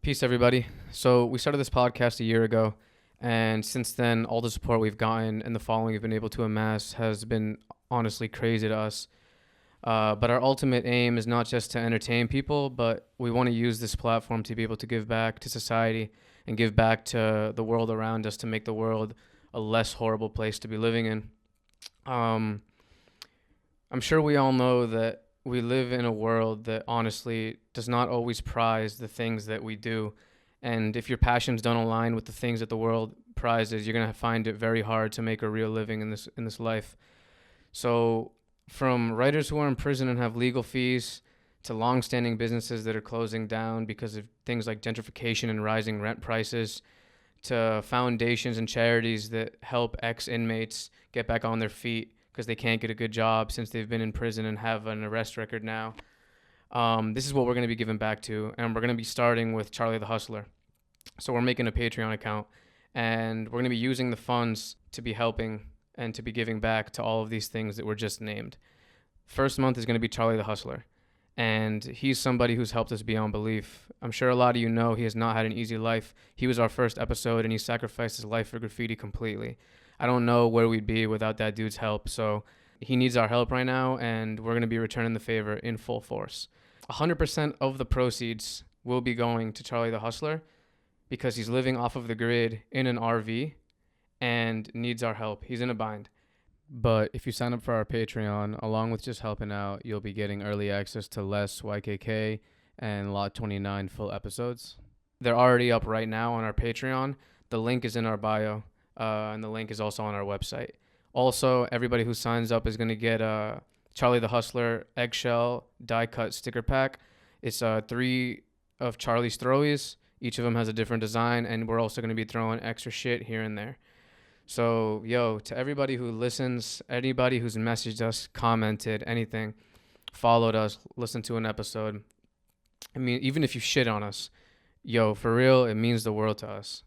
Peace, everybody. So we started this podcast a year ago, and since then, all the support we've gotten and the following we've been able to amass has been honestly crazy to us. But our ultimate aim is not just to entertain people, but we want to use this platform to be able to give back to society and give back to the world around us to make the world a less horrible place to be living in. I'm sure we all know that we live in a world that honestly does not always prize the things that we do. And if your passions don't align with the things that the world prizes, you're going to find it very hard to make a real living in this life. So from writers who are in prison and have legal fees to long-standing businesses that are closing down because of things like gentrification and rising rent prices, to foundations and charities that help ex-inmates get back on their feet because they can't get a good job since they've been in prison and have an arrest record now. This is what we're going to be giving back to, and we're going to be starting with Charlie the Hustler. So we're making a Patreon account, and we're going to be using the funds to be helping and to be giving back to all of these things that were just named. First month is going to be Charlie the Hustler, and he's somebody who's helped us beyond belief. I'm sure a lot of you know he has not had an easy life. He was our first episode, and he sacrificed his life for graffiti completely. I don't know where we'd be without that dude's help, so he needs our help right now, and we're going to be returning the favor in full force. 100% of the proceeds will be going to Charlie the Hustler because he's living off of the grid in an RV and needs our help. He's in a bind. But if you sign up for our Patreon, along with just helping out, you'll be getting early access to less YKK and Lot 29 full episodes. They're already up right now on our Patreon. The link is in our bio, and the link is also on our website. Also, everybody who signs up is going to get a Charlie the Hustler eggshell die cut sticker pack. It's 3 of Charlie's throwies. Each of them has a different design, and we're also going to be throwing extra shit here and there. So, to everybody who listens, anybody who's messaged us, commented, anything, followed us, listened to an episode, I mean, even if you shit on us, for real, it means the world to us.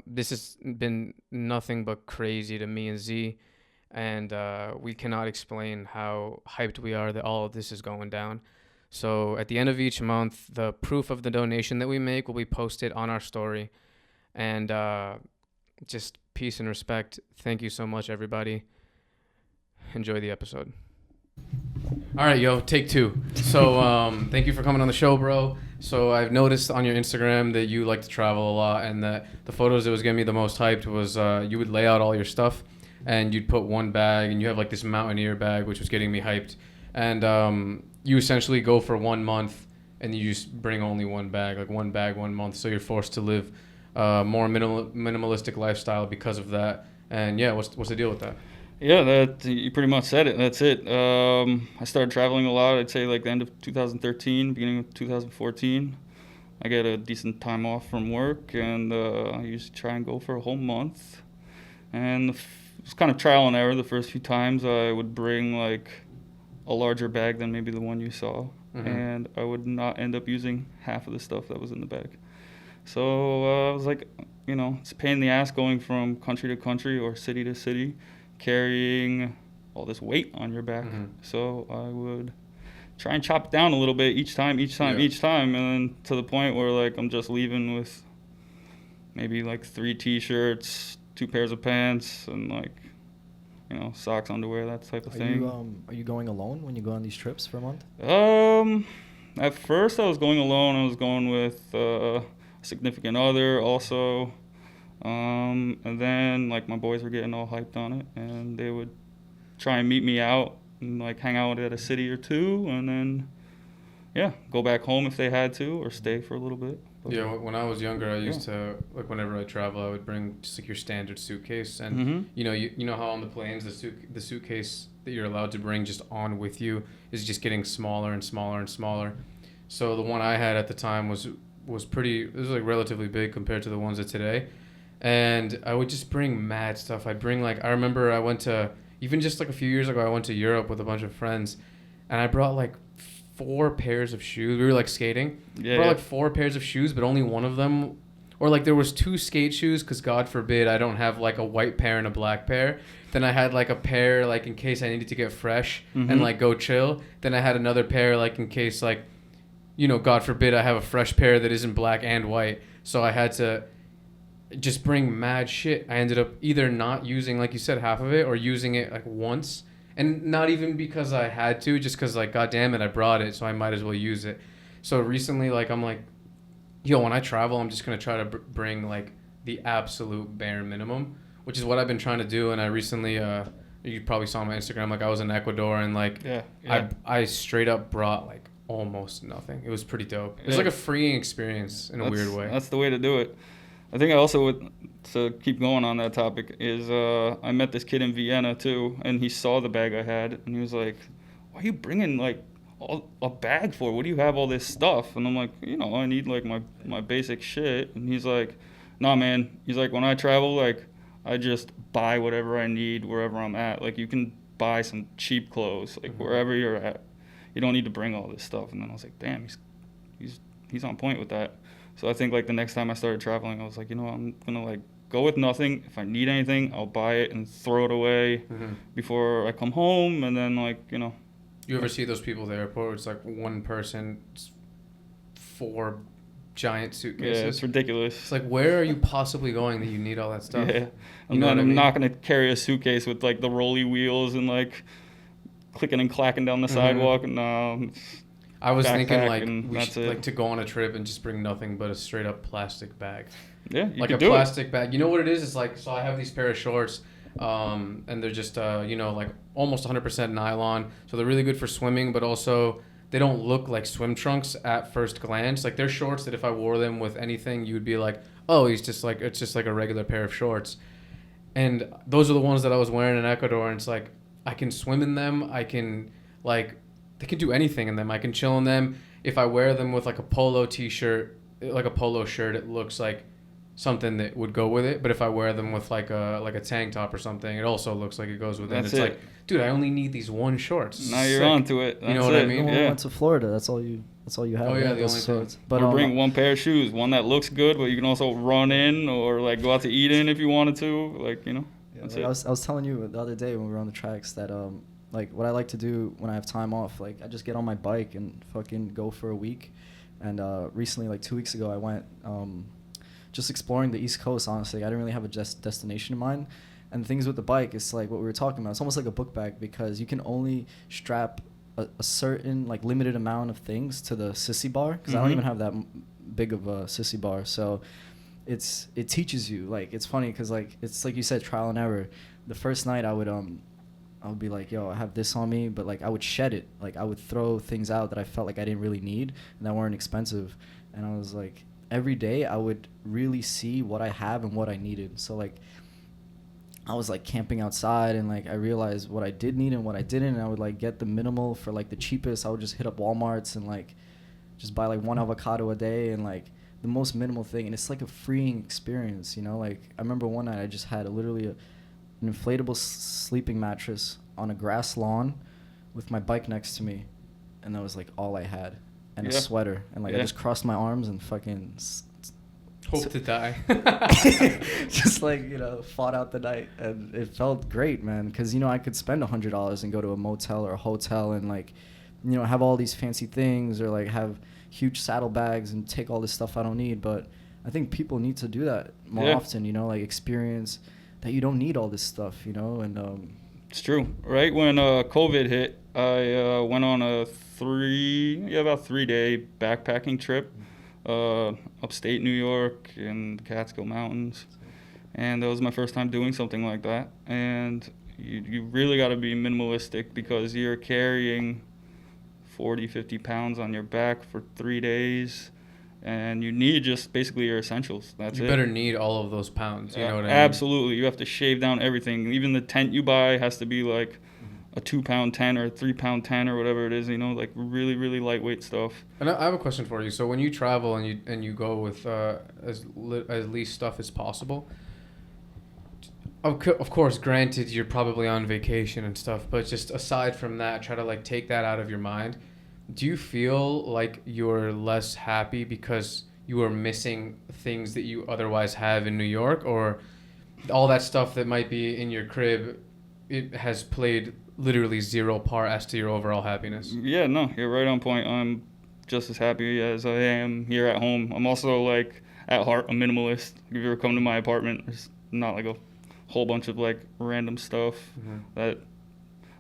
This has been nothing but crazy to me and Z, and we cannot explain how hyped we are that all of this is going down. So at the end of each month, the proof of the donation that we make will be posted on our story. And just peace and respect. Thank you so much, everybody. Enjoy the episode. All right, take 2. So thank you for coming on the show, bro. So I've noticed on your Instagram that you like to travel a lot, and that the photos that was getting me the most hyped was you would lay out all your stuff, and you'd put one bag, and you have like this mountaineer bag, which was getting me hyped. And you essentially go for 1 month, and you just bring only one bag, like one bag 1 month. So you're forced to live more minimalistic lifestyle because of that. And what's the deal with that? Yeah, that you pretty much said it. That's it. I started traveling a lot. I'd say like the end of 2013, beginning of 2014. I get a decent time off from work, and I used to try and go for a whole month. And it was kind of trial and error. The first few times I would bring like a larger bag than maybe the one you saw, and I would not end up using half of the stuff that was in the bag. So I was like, it's a pain in the ass going from country to country or city to city, carrying all this weight on your back. So I would try and chop it down a little bit each time, and then to the point where like I'm just leaving with maybe like 3 t-shirts, 2 pairs of pants, and like socks, underwear, that type of thing. Are you going alone when you go on these trips for a month? At first I was going alone. I was going with a significant other also. And then like my boys were getting all hyped on it, and they would try and meet me out and like hang out at a city or 2, and then go back home if they had to, or stay for a little bit. When I was younger, I used to, like, whenever I travel, I would bring just like your standard suitcase, and you know how on the planes the suitcase that you're allowed to bring just on with you is just getting smaller and smaller and smaller. So the one I had at the time was like relatively big compared to the ones of today. And I would just bring mad stuff. I remember I went to, even just like a few years ago, I went to Europe with a bunch of friends, and I brought like 4 pairs of shoes. We were like skating. Brought like 4 pairs of shoes, but only one of them, or like there was 2 skate shoes, because God forbid I don't have like a white pair and a black pair. Then I had like a pair like in case I needed to get fresh and like go chill. Then I had another pair like in case like, God forbid I have a fresh pair that isn't black and white. So I had to just bring mad shit. I ended up either not using, like you said, half of it, or using it like once. And not even because I had to, just because, like, God damn it, I brought it, so I might as well use it. So recently, like, I'm like, when I travel, I'm just going to try to bring, like, the absolute bare minimum, which is what I've been trying to do. And I recently, you probably saw on my Instagram, like, I was in Ecuador, and, like, I straight up brought, like, almost nothing. It was pretty dope. It was like a freeing experience in a weird way. That's the way to do it. I think I also would, to keep going on that topic, is I met this kid in Vienna too, and he saw the bag I had, and he was like, "Why are you bringing like a bag for? What do you have all this stuff?" And I'm like, I need like my basic shit. And he's like, "Nah, man." He's like, "When I travel, like I just buy whatever I need wherever I'm at. Like you can buy some cheap clothes like wherever you're at. You don't need to bring all this stuff." And then I was like, "Damn, he's on point with that." So I think like the next time I started traveling, I was like, I'm gonna like go with nothing. If I need anything, I'll buy it and throw it away before I come home. And then like You ever see those people at the airport where it's like one person, 4 giant suitcases? Yeah, it's ridiculous. It's like, where are you possibly going that you need all that stuff? Yeah, I'm not gonna carry a suitcase with like the rolly wheels and like clicking and clacking down the sidewalk. No. I was thinking like we should like to go on a trip and just bring nothing but a straight up plastic bag. Yeah, you like could a do plastic bag. You know what it is? It's like, so I have these pair of shorts, and they're just like almost 100% nylon. So they're really good for swimming, but also they don't look like swim trunks at first glance. Like they're shorts that if I wore them with anything, you would be like, oh, it's just like a regular pair of shorts. And those are the ones that I was wearing in Ecuador, and it's like I can swim in them. I can they can do anything in them. I can chill in them. If I wear them with like a polo t-shirt, like a polo shirt, it looks like something that would go with it. But if I wear them with like a tank top or something, it also looks like it goes with it. It's like, dude, I only need these one shorts. Now you're onto it. You know what I mean? When we went to Florida, that's all you have. Oh yeah, the only shorts. But bring one pair of shoes, one that looks good, but you can also run in or like go out to eat in if you wanted to. Like that's it. I was telling you the other day when we were on the tracks that like what I like to do when I have time off, like I just get on my bike and fucking go for a week. And recently, like 2 weeks ago, I went just exploring the East Coast. Honestly, I didn't really have a destination in mind. And the things with the bike, it's like what we were talking about. It's almost like a book bag because you can only strap a certain like limited amount of things to the sissy bar because I don't even have that big of a sissy bar. So it teaches you. Like it's funny because like it's like you said, trial and error. The first night I would be like, yo, I have this on me, but like I would shed it. Like I would throw things out that I felt like I didn't really need and that weren't expensive. And I was like, every day I would really see what I have and what I needed. So like I was like camping outside and like I realized what I did need and what I didn't, and I would like get the minimal for like the cheapest. I would just hit up Walmarts and like just buy like one avocado a day and like the most minimal thing, and it's like a freeing experience, like I remember one night I just had an inflatable sleeping mattress on a grass lawn with my bike next to me, and that was like all I had, and a sweater, and like I just crossed my arms and fucking hope to die. Just like fought out the night, and it felt great, man, because I could spend $100 and go to a motel or a hotel and like have all these fancy things or like have huge saddlebags and take all this stuff I don't need. But I think people need to do that more often, like experience that you don't need all this stuff, and it's true. Right when COVID hit, I went on about 3-day backpacking trip upstate New York in the Catskill Mountains, and that was my first time doing something like that. And you really got to be minimalistic because you're carrying 40-50 pounds on your back for 3 days, and you need just basically your essentials. That's it. You better need all of those pounds. You know what I mean? Absolutely. You have to shave down everything. Even the tent you buy has to be like a 2-pound tent or a 3-pound tent or whatever it is, like really, really lightweight stuff. And I have a question for you. So when you travel and you go with as least stuff as possible, of course, granted, you're probably on vacation and stuff, but just aside from that, try to like take that out of your mind. Do you feel like you're less happy because you are missing things that you otherwise have in New York, or all that stuff that might be in your crib, it has played literally zero part as to your overall happiness? Yeah, no, you're right on point. I'm just as happy as I am here at home. I'm also like at heart a minimalist. If you ever come to my apartment, there's not like a whole bunch of like random stuff that,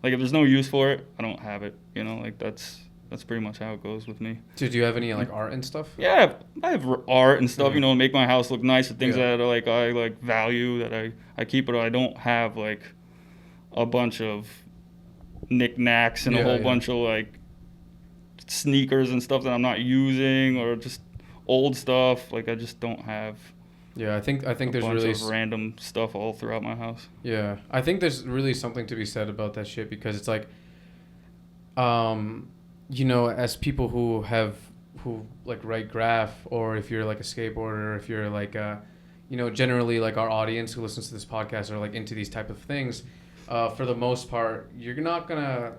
like, if there's no use for it, I don't have it. You know, like that's pretty much how it goes with me. So do you have any like art and stuff? Yeah, I have art and stuff. You know, make my house look nice. The things that I like value that I keep, but I don't have like a bunch of knickknacks and a whole bunch of like sneakers and stuff that I'm not using, or just old stuff. Like I just don't have. Yeah, I think there's bunch really of random stuff all throughout my house. Yeah, I think there's really something to be said about that shit, because it's like, you know, as people who like write graph, or if you're like a skateboarder, if you're like you know, generally like our audience who listens to this podcast are like into these type of things, for the most part, you're not gonna,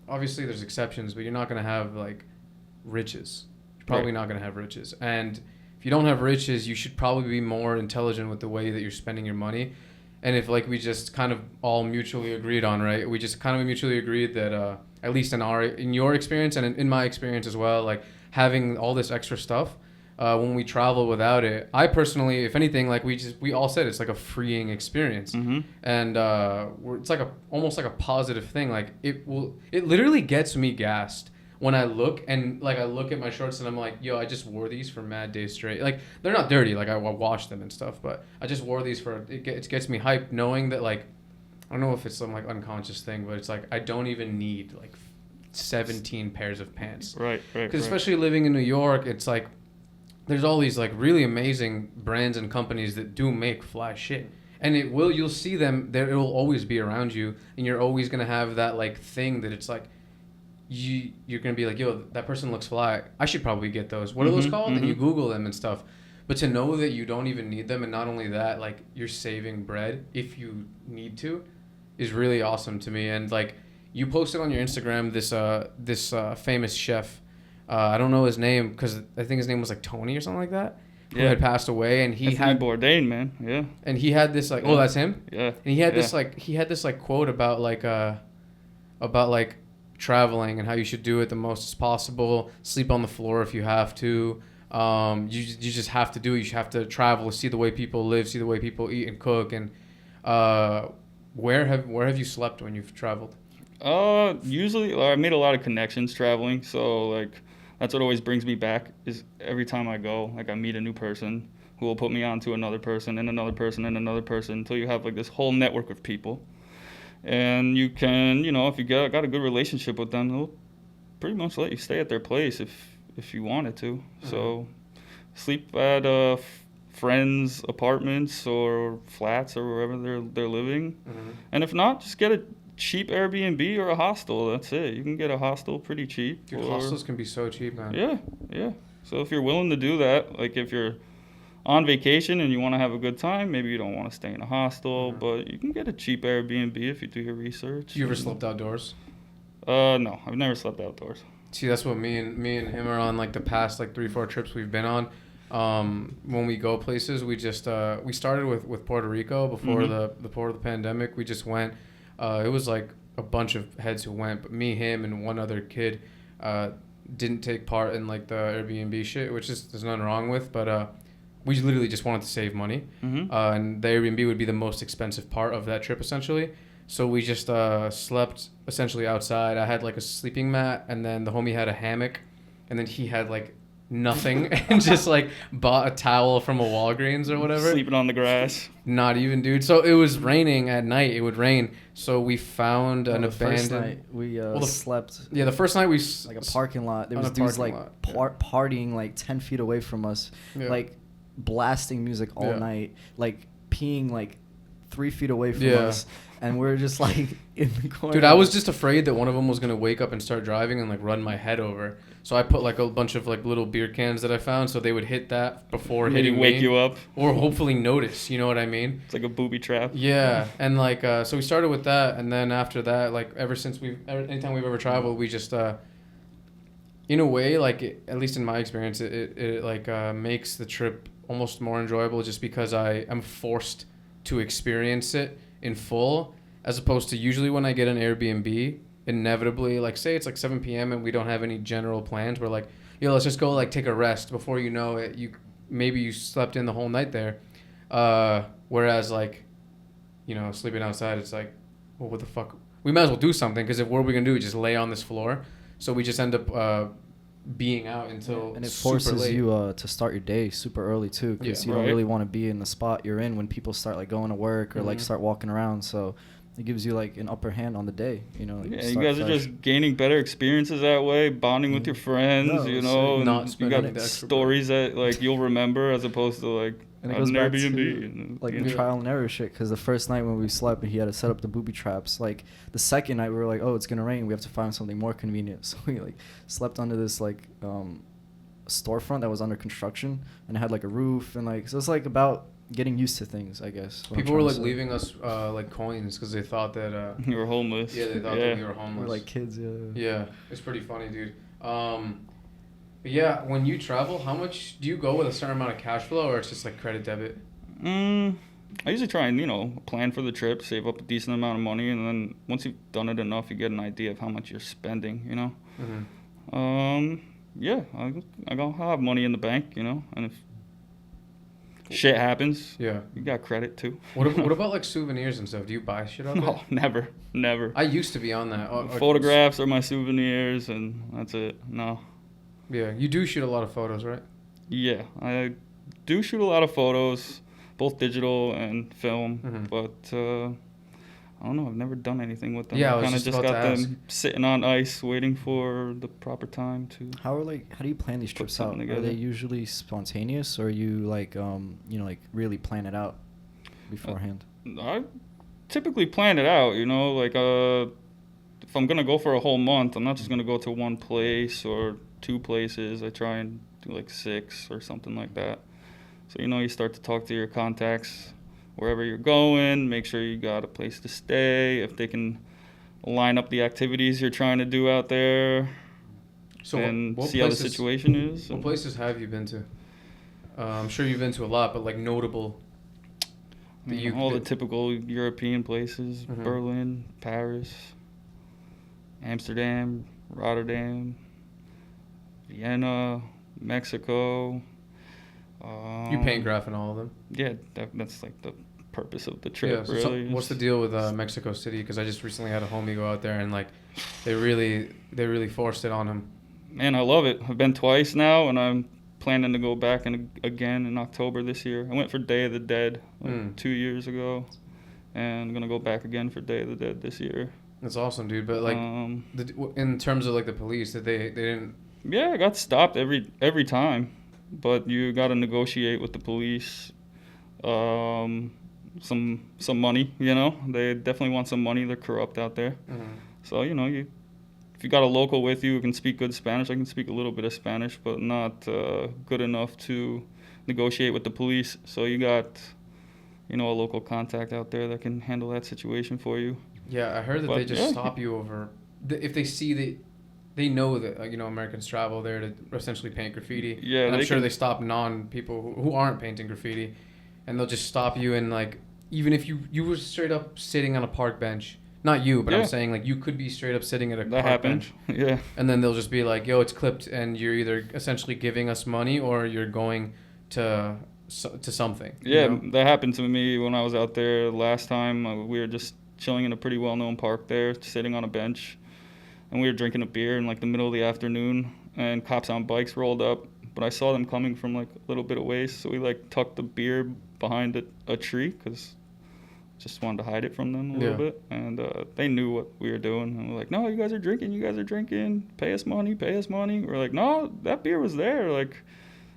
obviously there's exceptions, but you're not gonna have like riches. You're probably not gonna have riches. And if you don't have riches, you should probably be more intelligent with the way that you're spending your money. And if like we just kind of all mutually agreed on, right? We just kind of mutually agreed that at least in your experience and in my experience as well, like having all this extra stuff when we travel without it, I personally, if anything, like we all said, it's like a freeing experience. And it's like almost like a positive thing. Like it literally gets me gassed when I look at my shorts and I'm like, yo, I just wore these for mad days straight. Like, they're not dirty, like I washed them and stuff, but I just wore these it gets me hyped knowing that, like, I don't know if it's some like unconscious thing, but it's like I don't even need like 17 pairs of pants. Right. Because especially living in New York, it's like there's all these like really amazing brands and companies that do make fly shit. And you'll see them there, it will always be around you, and you're always gonna have that like thing that it's like you're going to be like, yo, that person looks fly. I should probably get those. What are those called? And you Google them and stuff. But to know that you don't even need them, and not only that, like, you're saving bread if you need to, is really awesome to me. And, like, you posted on your Instagram this famous chef. I don't know his name, because I think his name was, like, Tony or something like that, who had passed away. And he had Bourdain, man. Yeah. And he had this, like, oh, that's him? Yeah. And he had this, like, quote about, like, traveling and how you should do it the most as possible. Sleep on the floor if you have to. You just have to do it. You have to travel, see the way people live, see the way people eat and cook. And where have you slept when you've traveled? Usually I made a lot of connections traveling, so like that's what always brings me back. Is every time I go, like I meet a new person who will put me on to another person and another person and another person, until you have like this whole network of people. And you can, you know, if you got a good relationship with them, they'll pretty much let you stay at their place if you wanted to. So sleep at friends' apartments or flats or wherever they're living. And if not, just get a cheap Airbnb or a hostel. That's it. You can get a hostel pretty cheap. Dude, hostels can be so cheap, man. Yeah. So if you're willing to do that, like if you're on vacation and you want to have a good time, maybe you don't want to stay in a hostel, but you can get a cheap Airbnb if you do your research. You ever slept outdoors? No, I've never slept outdoors. See, that's what me and him are on, like the past like 3-4 trips we've been on. When we go places, we just we started with Puerto Rico before the pandemic. We just went. It was like a bunch of heads who went, but me, him, and one other kid didn't take part in like the Airbnb shit, which there's nothing wrong with, but we literally just wanted to save money, and the Airbnb would be the most expensive part of that trip, essentially. So we just slept essentially outside. I had like a sleeping mat, and then the homie had a hammock, and then he had like nothing and just like bought a towel from a Walgreens or whatever. Sleeping on the grass. Not even, dude. So it was raining at night. It would rain. So we found an abandoned. First night we slept. Yeah, the first night we like a parking lot. There was dudes like partying like 10 feet away from us, like blasting music all night, like peeing like 3 feet away from us, and we're just like in the corner. Dude, I was just afraid that one of them was gonna wake up and start driving and like run my head over. So I put like a bunch of like little beer cans that I found, so they would hit that before hitting wake you up, or hopefully notice. You know what I mean? It's like a booby trap. Yeah, and like so we started with that, and then after that, like anytime we've ever traveled, we just in a way, like at least in my experience, it like makes the trip almost more enjoyable, just because I am forced to experience it in full, as opposed to usually when I get an Airbnb, inevitably, like say it's like 7 p.m. and we don't have any general plans, we're like, yo, let's just go like take a rest. Before you know it, maybe you slept in the whole night there. Whereas like, you know, sleeping outside, it's like, well, what the fuck? We might as well do something, because if what are we gonna do? Just lay on this floor? So we just end up being out until and it super forces late. you to start your day super early too, because you don't really want to be in the spot you're in when people start like going to work or like start walking around. So it gives you like an upper hand on the day, you know. Like you guys are just gaining better experiences that way, bonding with your friends, you know, not you got the stories that like you'll remember, as opposed to like and it goes back Airbnb, to like the trial and error shit. Because the first night when we slept, he had to set up the booby traps. Like the second night, we were like, oh, it's gonna rain. We have to find something more convenient. So we like slept under this like storefront that was under construction, and it had like a roof, and like so it's like about getting used to things, I guess. People were like leaving us like coins because they thought that you were homeless. Yeah, they thought that we were homeless. We were like kids. Yeah, it's pretty funny, dude. But yeah, when you travel, how much do you go with a certain amount of cash flow, or it's just like credit debit? I usually try and, you know, plan for the trip, save up a decent amount of money, and then once you've done it enough, you get an idea of how much you're spending, you know. Yeah, I'll have money in the bank, you know, and if shit happens, yeah, you got credit too. What about like souvenirs and stuff? Do you buy shit out there? No, never. I used to be on that. Photographs are my souvenirs, and that's it. No. Yeah, you do shoot a lot of photos, right? Yeah, I do shoot a lot of photos, both digital and film, but I don't know. I've never done anything with them. Yeah, I kind of just got them sitting on ice, waiting for the proper time to. How do you plan these trips out? Are they usually spontaneous, or you like you know, like really plan it out beforehand? I typically plan it out. You know, like if I'm gonna go for a whole month, I'm not just gonna go to one place or 2 places. I try and do like 6 or something like that. So, you know, you start to talk to your contacts wherever you're going, make sure you got a place to stay, if they can line up the activities you're trying to do out there, so and see how the situation is. What places have you been to? I'm sure you've been to a lot, but like notable. All the typical European places, Berlin, Paris, Amsterdam, Rotterdam, Vienna, Mexico. You paint graph in all of them? Yeah, that's like the purpose of the trip, so really. What's the deal with Mexico City? Because I just recently had a homie go out there, and like they really forced it on him. Man, I love it. I've been twice now, and I'm planning to go back again in October this year. I went for Day of the Dead 2 years ago, and I'm gonna go back again for Day of the Dead this year. That's awesome, dude. But like, in terms of like the police, they didn't. Yeah, I got stopped every time, but you got to negotiate with the police. Some money, you know. They definitely want some money. They're corrupt out there. So, you know, if you got a local with you who can speak good Spanish, I can speak a little bit of Spanish, but not good enough to negotiate with the police. So you got, you know, a local contact out there that can handle that situation for you. Yeah, I heard that they just stop you over if they see that. They know that you know, Americans travel there to essentially paint graffiti. Yeah, and I'm sure they stop non-people who aren't painting graffiti, and they'll just stop you. And like, even if you were straight up sitting on a park bench, not you, but I'm saying like you could be straight up sitting at a park bench. Yeah. And then they'll just be like, "Yo, it's clipped," and you're either essentially giving us money or you're going to something. Yeah, you know? That happened to me when I was out there last time. We were just chilling in a pretty well-known park there, sitting on a bench. And we were drinking a beer in like the middle of the afternoon, and cops on bikes rolled up. But I saw them coming from like a little bit of ways, so we like tucked the beer behind a tree because just wanted to hide it from them a little bit. And they knew what we were doing, and we're like, "No, you guys are drinking. Pay us money. We're like, "No, that beer was there. Like,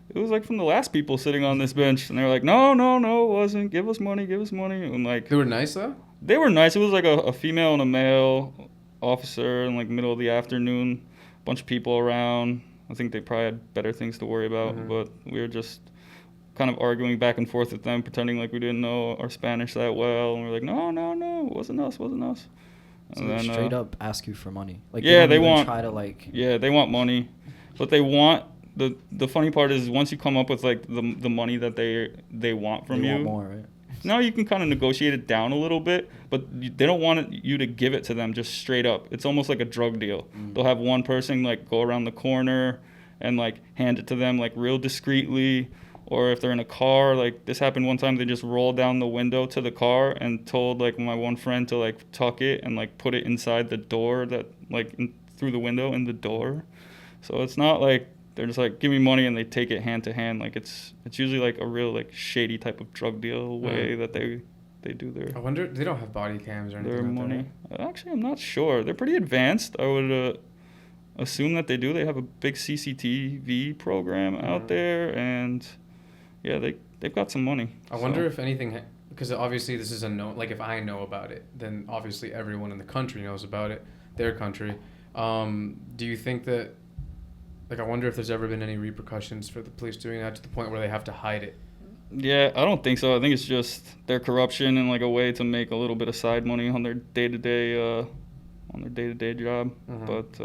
it was like from the last people sitting on this bench." And they're like, "No, it wasn't. Give us money. And like, they were nice though. They were nice. It was like a female and a male officer in like middle of the afternoon, bunch of people around. I think they probably had better things to worry about, but we were just kind of arguing back and forth with them, pretending like we didn't know our Spanish that well, and we're like, no, it wasn't us. So and they straight up ask you for money. Like they want try to like. Yeah, they want money, but they want the funny part is once you come up with like the money that they want from you. Want more, right? Now you can kind of negotiate it down a little bit, but they don't want you to give it to them just straight up. It's almost like a drug deal. They'll have one person like go around the corner and like hand it to them like real discreetly. Or if they're in a car, like this happened one time, they just rolled down the window to the car and told like my one friend to like tuck it and like put it inside the door that like through the window in the door. So it's not like they're just like give me money and they take it hand to hand. Like it's usually like a real like shady type of drug deal way that they do their. I wonder they don't have body cams or anything. Their out money. there. Actually, I'm not sure. They're pretty advanced. I would assume that they do. They have a big CCTV program out there, and yeah, they've got some money. I wonder if anything, because obviously this is a known. Like if I know about it, then obviously everyone in the country knows about it, their country. Do you think that? Like I wonder if there's ever been any repercussions for the police doing that to the point where they have to hide it. Yeah, I don't think so. I think it's just their corruption and like a way to make a little bit of side money on their day-to-day job. But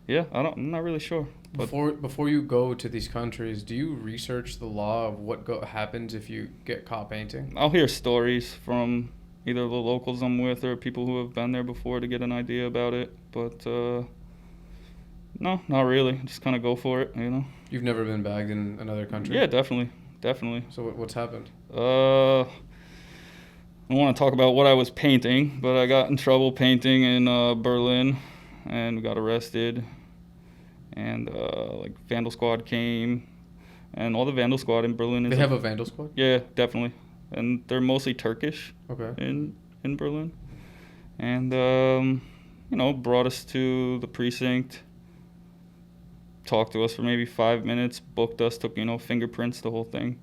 yeah, I'm not really sure. But Before you go to these countries, do you research the law of what happens if you get caught painting? I'll hear stories from either the locals I'm with or people who have been there before to get an idea about it. But no, not really. Just kind of go for it, you know. You've never been bagged in another country? Yeah, definitely. So what's happened? I don't want to talk about what I was painting, but I got in trouble painting in Berlin and got arrested. And like Vandal Squad came, and all the Vandal Squad in Berlin. They have a Vandal Squad? Yeah, definitely. And they're mostly Turkish. Okay. In Berlin. And, you know, brought us to the precinct. Talked to us for maybe 5 minutes, booked us, took, you know, fingerprints, the whole thing,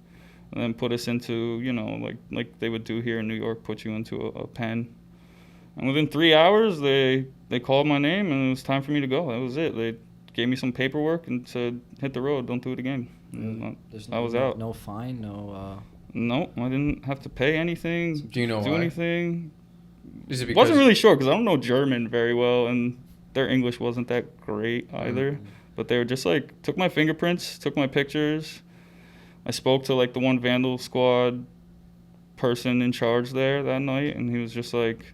and then put us into, you know, like they would do here in New York, put you into a pen. And within 3 hours, they called my name, and it was time for me to go. That was it. They gave me some paperwork and said, hit the road, don't do it again. I was out. No fine, no... No, I didn't have to pay anything. Do you know do why? anything. Is it because... Wasn't really sure because I don't know German very well, and their English wasn't that great either. But they were just like, took my fingerprints, took my pictures. I spoke to like the one Vandal Squad person in charge there that night, and he was just like,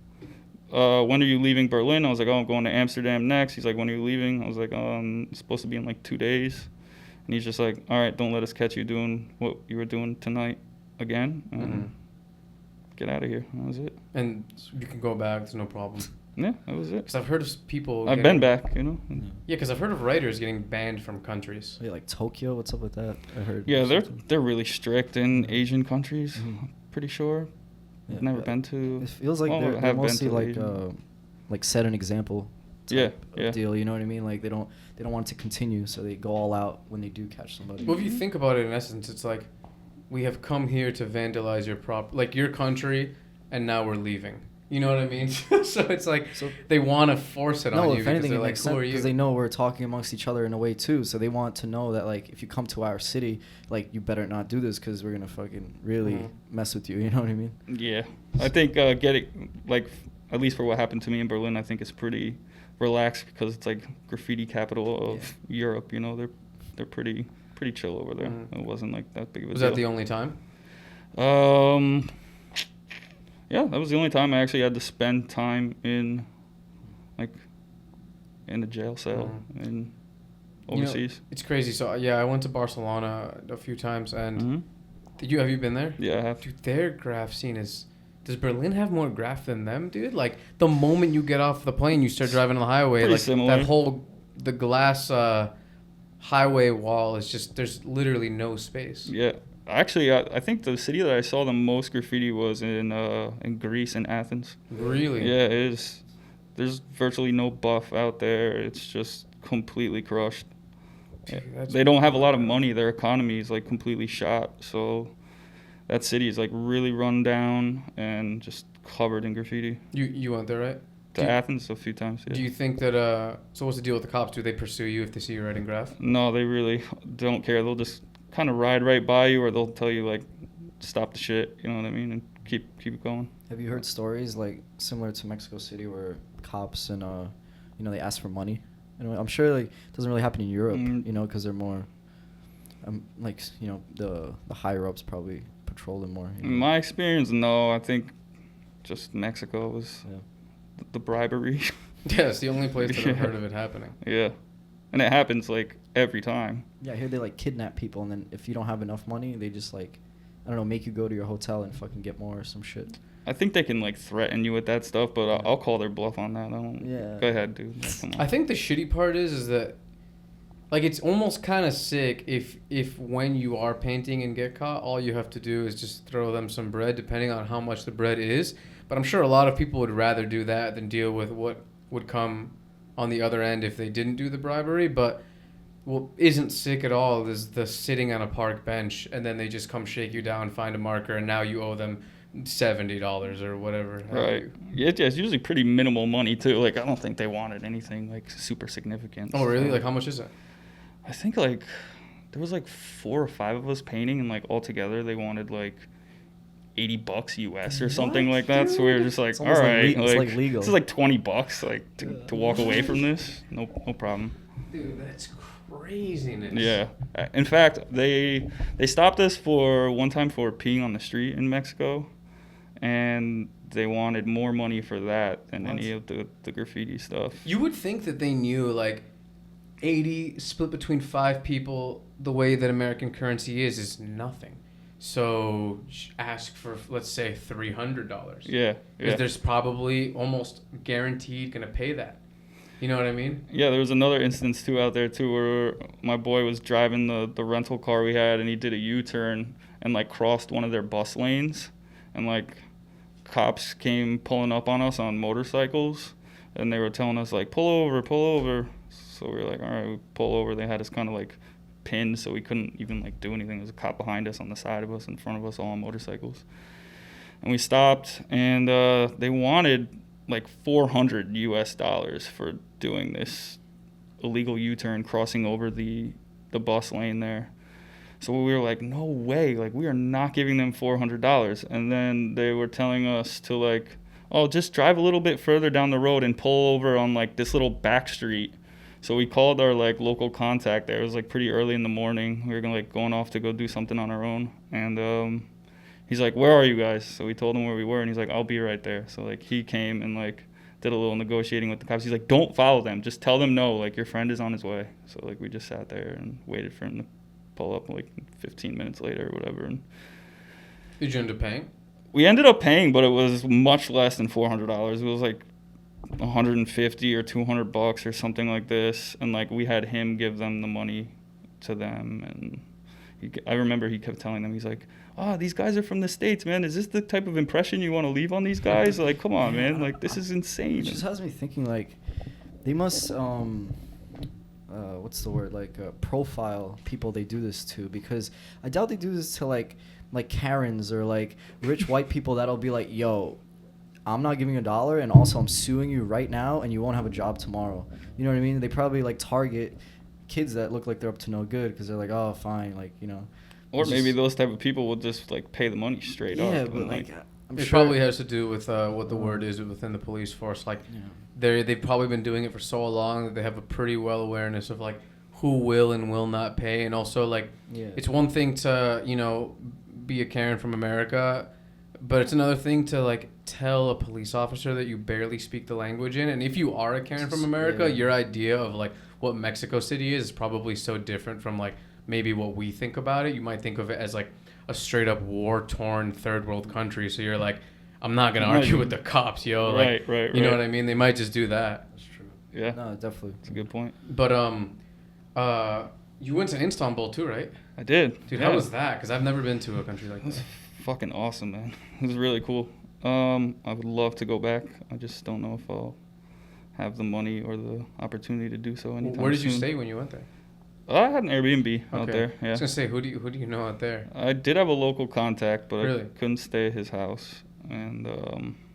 when are you leaving Berlin? I was like, oh, I'm going to Amsterdam next. He's like, when are you leaving? I was like, I'm supposed to be in like 2 days. And he's just like, all right, don't let us catch you doing what you were doing tonight again. And get out of here. That was it. And you can go back, there's no problem. Yeah, that was it. Because I've heard of people... I've been back, you know. Yeah, because I've heard of writers getting banned from countries. Yeah, like Tokyo, what's up with that? I heard. Yeah, they're really strict in Asian countries, pretty sure. Yeah, I've never been to... It feels like they're mostly like set an example type of deal, you know what I mean? Like they don't want it to continue, so they go all out when they do catch somebody. Well, if you think about it, in essence, it's like, we have come here to vandalize your country, and now we're leaving. You know what I mean? So it's like they want to force it on you because they're like, who are you? Because they know we're talking amongst each other in a way too. So they want to know that like if you come to our city, like you better not do this because we're gonna fucking really mess with you. You know what I mean? Yeah, I think getting like at least for what happened to me in Berlin, I think it's pretty relaxed because it's like graffiti capital of Europe. You know, they're pretty chill over there. It wasn't like that big of a deal. Was that the only time? Yeah, that was the only time I actually had to spend time in a jail cell in overseas. You know, it's crazy. So yeah, I went to Barcelona a few times, and have you been there? Yeah, I have. Dude, their graph scene is. Does Berlin have more graph than them, dude? Like the moment you get off the plane, you start driving on the highway. Pretty like similar. That the glass highway wall is just there's literally no space. Yeah. Actually, I think the city that I saw the most graffiti was in Greece, in Athens. Really? Yeah, it is. There's virtually no buff out there. It's just completely crushed. Dude, they don't have a lot of money. Their economy is like completely shot. So that city is like really run down and just covered in graffiti. You went there, right? To Athens a few times. Yeah. Do you think that so what's the deal with the cops? Do they pursue you if they see you writing graph? No, they really don't care. They'll just kind of ride right by you, or they'll tell you like stop the shit, you know what I mean, and keep it going. Have you heard stories like similar to Mexico City where cops and they ask for money? I'm sure like it doesn't really happen in Europe, because they're more the higher ups probably patrol them more. In my experience, no. I think just Mexico was the bribery. Yeah, it's the only place that I've heard of it happening. Yeah, and it happens like every time. Yeah, I hear they like kidnap people, and then if you don't have enough money, they just like, I don't know, make you go to your hotel and fucking get more or some shit. I think they can like threaten you with that stuff, but I'll call their bluff on that. I don't. Yeah. Go ahead, dude. Like, come on. I think the shitty part is that, like, it's almost kind of sick if when you are painting and get caught, all you have to do is just throw them some bread, depending on how much the bread is. But I'm sure a lot of people would rather do that than deal with what would come on the other end if they didn't do the bribery. But what isn't sick at all is the sitting on a park bench and then they just come shake you down, find a marker, and now you owe them $70 or whatever. Right. Yeah, it's usually pretty minimal money too. Like, I don't think they wanted anything like super significant. Oh, really? So, Like, how much is it? I think like there was like 4 or 5 of us painting, and like all together they wanted like $80 US or something like that. So we were just like, It's all almost right, it's like legal. This is like $20 like to walk away from this. No problem. Dude, that's craziness. Yeah. In fact, they stopped us for one time for peeing on the street in Mexico, and they wanted more money for that than any of the graffiti stuff. You would think that they knew, like, 80 split between 5 people, the way that American currency is nothing. So ask for, let's say, $300. Yeah. Because there's probably almost guaranteed going to pay that. You know what I mean? Yeah, there was another instance too out there too where my boy was driving the rental car we had, and he did a U-turn and like crossed one of their bus lanes, and like cops came pulling up on us on motorcycles, and they were telling us like pull over. So we were like, all right, we pull over. They had us kind of like pinned, so we couldn't even like do anything. There was a cop behind us, on the side of us, in front of us, all on motorcycles, and we stopped, and they wanted like $400 US for doing this illegal U-turn, crossing over the bus lane there. So we were like, no way, like we are not giving them $400. And then they were telling us to like, oh, just drive a little bit further down the road and pull over on like this little back street. So we called our like local contact there. It was like pretty early in the morning. We were going off to go do something on our own, and he's like, where are you guys? So we told him where we were, and he's like, I'll be right there. So like he came and like did a little negotiating with the cops. He's like, don't follow them, just tell them no, like your friend is on his way. So like we just sat there and waited for him to pull up like 15 minutes later or whatever. And did you end up paying? We ended up paying, but it was much less than $400. It was like $150 or $200 or something like this, and like we had him give them the money to them. And I remember he kept telling them, he's like, oh, these guys are from the States, man. Is this the type of impression you want to leave on these guys? Like, come on, man. Like, this is insane. It just has me thinking, like, they must, what's the word? Like, profile people they do this to, because I doubt they do this to, like Karens or, like, rich white people that'll be like, yo, I'm not giving you $1, and also I'm suing you right now, and you won't have a job tomorrow. You know what I mean? They probably, like, target kids that look like they're up to no good, because they're like, oh, fine, like, you know. Or maybe those type of people will just like pay the money straight up. Yeah, but like I'm it sure probably has to do with what the word is within the police force. Like, they've probably been doing it for so long that they have a pretty well awareness of like who will and will not pay, and also like it's one thing to, you know, be a Karen from America, but it's another thing to like tell a police officer that you barely speak the language in. And if you are a Karen from America, your idea of like what Mexico City is probably so different from like maybe what we think about it. You might think of it as like a straight up war-torn third world country. So you're like, I'm not gonna argue with the cops, yo. Like, right. You know what I mean? They might just do that. That's true. Yeah. No, definitely. That's a good point. But you went to Istanbul too, right? I did. Dude, how was that? Because I've never been to a country like that. Fucking awesome, man. It was really cool. I would love to go back. I just don't know if I'll have the money or the opportunity to do so anytime soon. Where did you stay when you went there? I had an Airbnb out there. Yeah. I was gonna say, who do you know out there? I did have a local contact, but Really? I couldn't stay at his house. And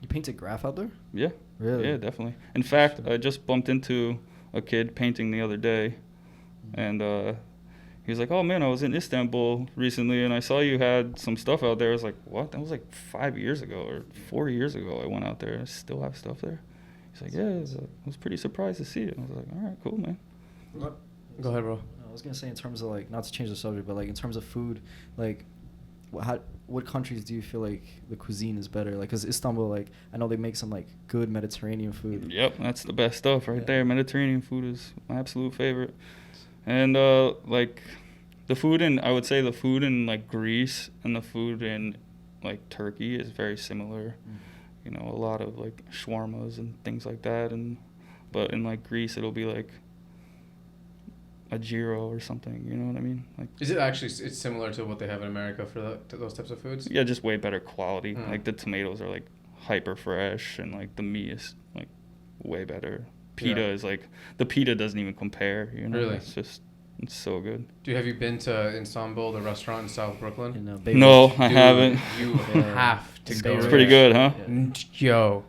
You painted graph out there? yeah, Really? yeah, definitely. In fact, I just bumped into a kid painting the other day, and he was like, "Oh man, I was in Istanbul recently, and I saw you had some stuff out there." I was like, "What? That was like 5 years ago or 4 years ago. I went out there. I still have stuff there." He's like, "Yeah, I was pretty surprised to see it." I was like, "All right, cool, man." Go ahead, bro. I was gonna say, in terms of like, not to change the subject, but like in terms of food, like what countries do you feel like the cuisine is better? Like, cause Istanbul, like I know they make some like good Mediterranean food. Yep, that's the best stuff right there. Mediterranean food is my absolute favorite. And like the food in, I would say the food in like Greece and the food in like Turkey is very similar. You know, a lot of like shawarmas and things like that. And but in like Greece, it'll be like a gyro or something. You know what I mean? Like, Is it actually? It's similar to what they have in America for to those types of foods. yeah, just way better quality. Mm. Like the tomatoes are like hyper fresh, and like the meat is like way better. Pita is like, the pita doesn't even compare. You know, Really? It's so good. Have you been to Istanbul, the restaurant in South Brooklyn? In, No, Beirut. I Dude, haven't. You Yeah. have to It's go. It's Beirut. pretty good, huh? Yo,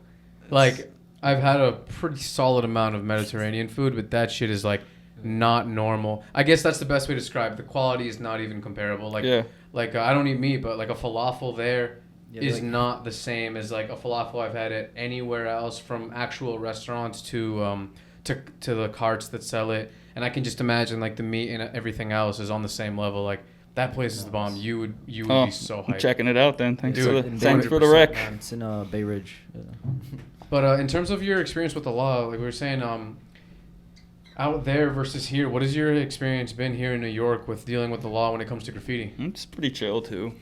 like I've had a pretty solid amount of Mediterranean food, but that shit is like not normal. I guess that's the best way to describe it. The quality is not even comparable. Like, Yeah. I don't eat meat, but like a falafel there Yeah, is like- not the same as like a falafel I've had at anywhere else, from actual restaurants to the carts that sell it. And I can just imagine like the meat and everything else is on the same level. Like that place is the bomb. You would be so I'm hyped. checking it out then. Thanks Dude, thanks for the 100%, rec. man. It's in Bay Ridge. Yeah. But in terms of your experience with the law, like we were saying, out there versus here, what has your experience been here in New York with dealing with the law when it comes to graffiti? It's pretty chill too.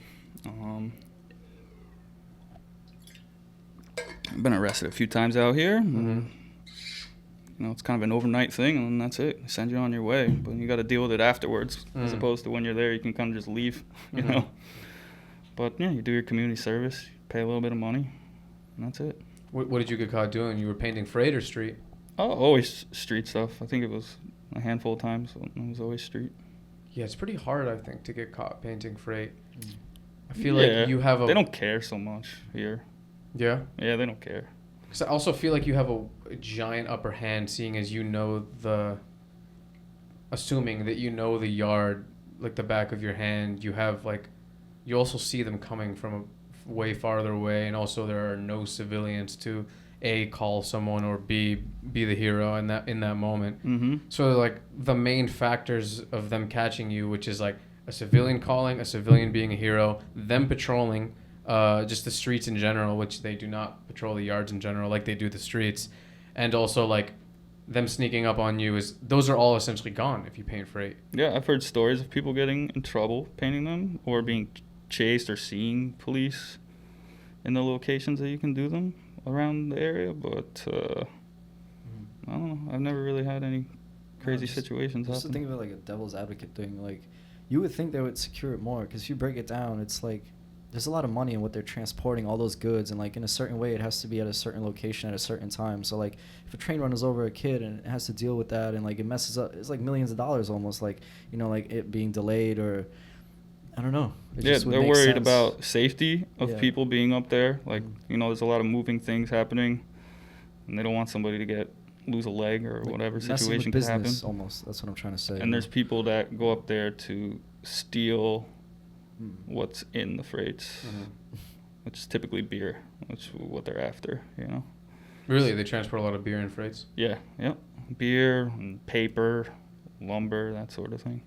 I've been arrested a few times out here. Mm-hmm. You know, it's kind of an overnight thing, and that's it. They send you on your way, but you got to deal with it afterwards, as opposed to when you're there, you can kind of just leave. You know. But yeah, you do your community service, you pay a little bit of money, and that's it. What did you get caught doing? You were painting freight or street? Oh, always street stuff. I think it was a handful of times. So it was always street. Yeah, it's pretty hard, I think, to get caught painting freight. I feel Yeah, like you have a... They don't care so much here. Yeah? Yeah, they don't care. Because I also feel like you have a giant upper hand, seeing as you know assuming that you know the yard like the back of your hand. You have like, you also see them coming from a way farther away, and also there are no civilians to A, call someone, or B, be the hero in that moment. Mm-hmm. So like the main factors of them catching you, which is like a civilian calling, a civilian being a hero, them patrolling just the streets in general, which they do not patrol the yards in general like they do the streets, and also like them sneaking up on you, is those are all essentially gone if you paint freight. Yeah, I've heard stories of people getting in trouble painting them, or being chased, or seeing police in the locations that you can do them around the area, but I don't know. I've never really had any crazy situations Just to happen. think of it like a devil's advocate thing, like you would think they would secure it more, because if you break it down, it's like there's a lot of money in what they're transporting, all those goods, and like in a certain way it has to be at a certain location at a certain time. So like if a train runs over a kid and it has to deal with that, and like it messes up, it's like millions of dollars almost, like, you know, like it being delayed, or I don't know. It Yeah, just would they're make worried sense. about safety of Yeah. people being up there. Like, Mhm. you know, there's a lot of moving things happening, and they don't want somebody to lose a leg or Like, whatever messing with situation could happen. business, almost. That's what I'm trying to say. And there's people that go up there to steal Mm. what's in the freights, which is typically beer, which is what they're after, you know. Really, they transport a lot of beer in freights, Yeah, yep. Beer and paper, lumber, that sort of thing.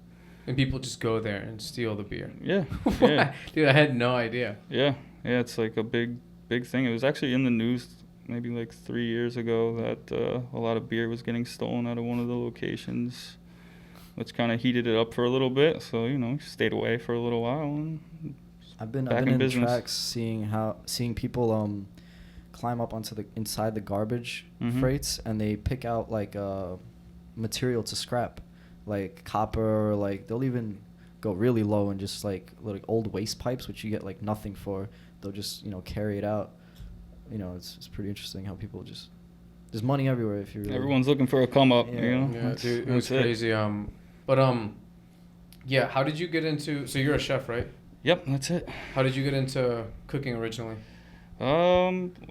and people just go there and steal the beer. Yeah, yeah, Dude, I had no idea. yeah. It's like a big thing. It was actually in the news maybe like 3 years ago that a lot of beer was getting stolen out of one of the locations, which kind of heated it up for a little bit. So, you know, stayed away for a little while. And I've been back in in the business. tracks seeing people climb up onto inside the garbage Mhm. freights, and they pick out like material to scrap, like copper, or like they'll even go really low and just like old waste pipes, which you get like nothing for. They'll just, you know, carry it out. You know, it's pretty interesting how people just, there's money everywhere if you really. everyone's looking for a come up, Yeah. you know. Yeah, That's- dude, it was that's crazy. Yeah, how did you get into? So you're a chef, right? Yep, that's it. How did you get into cooking originally?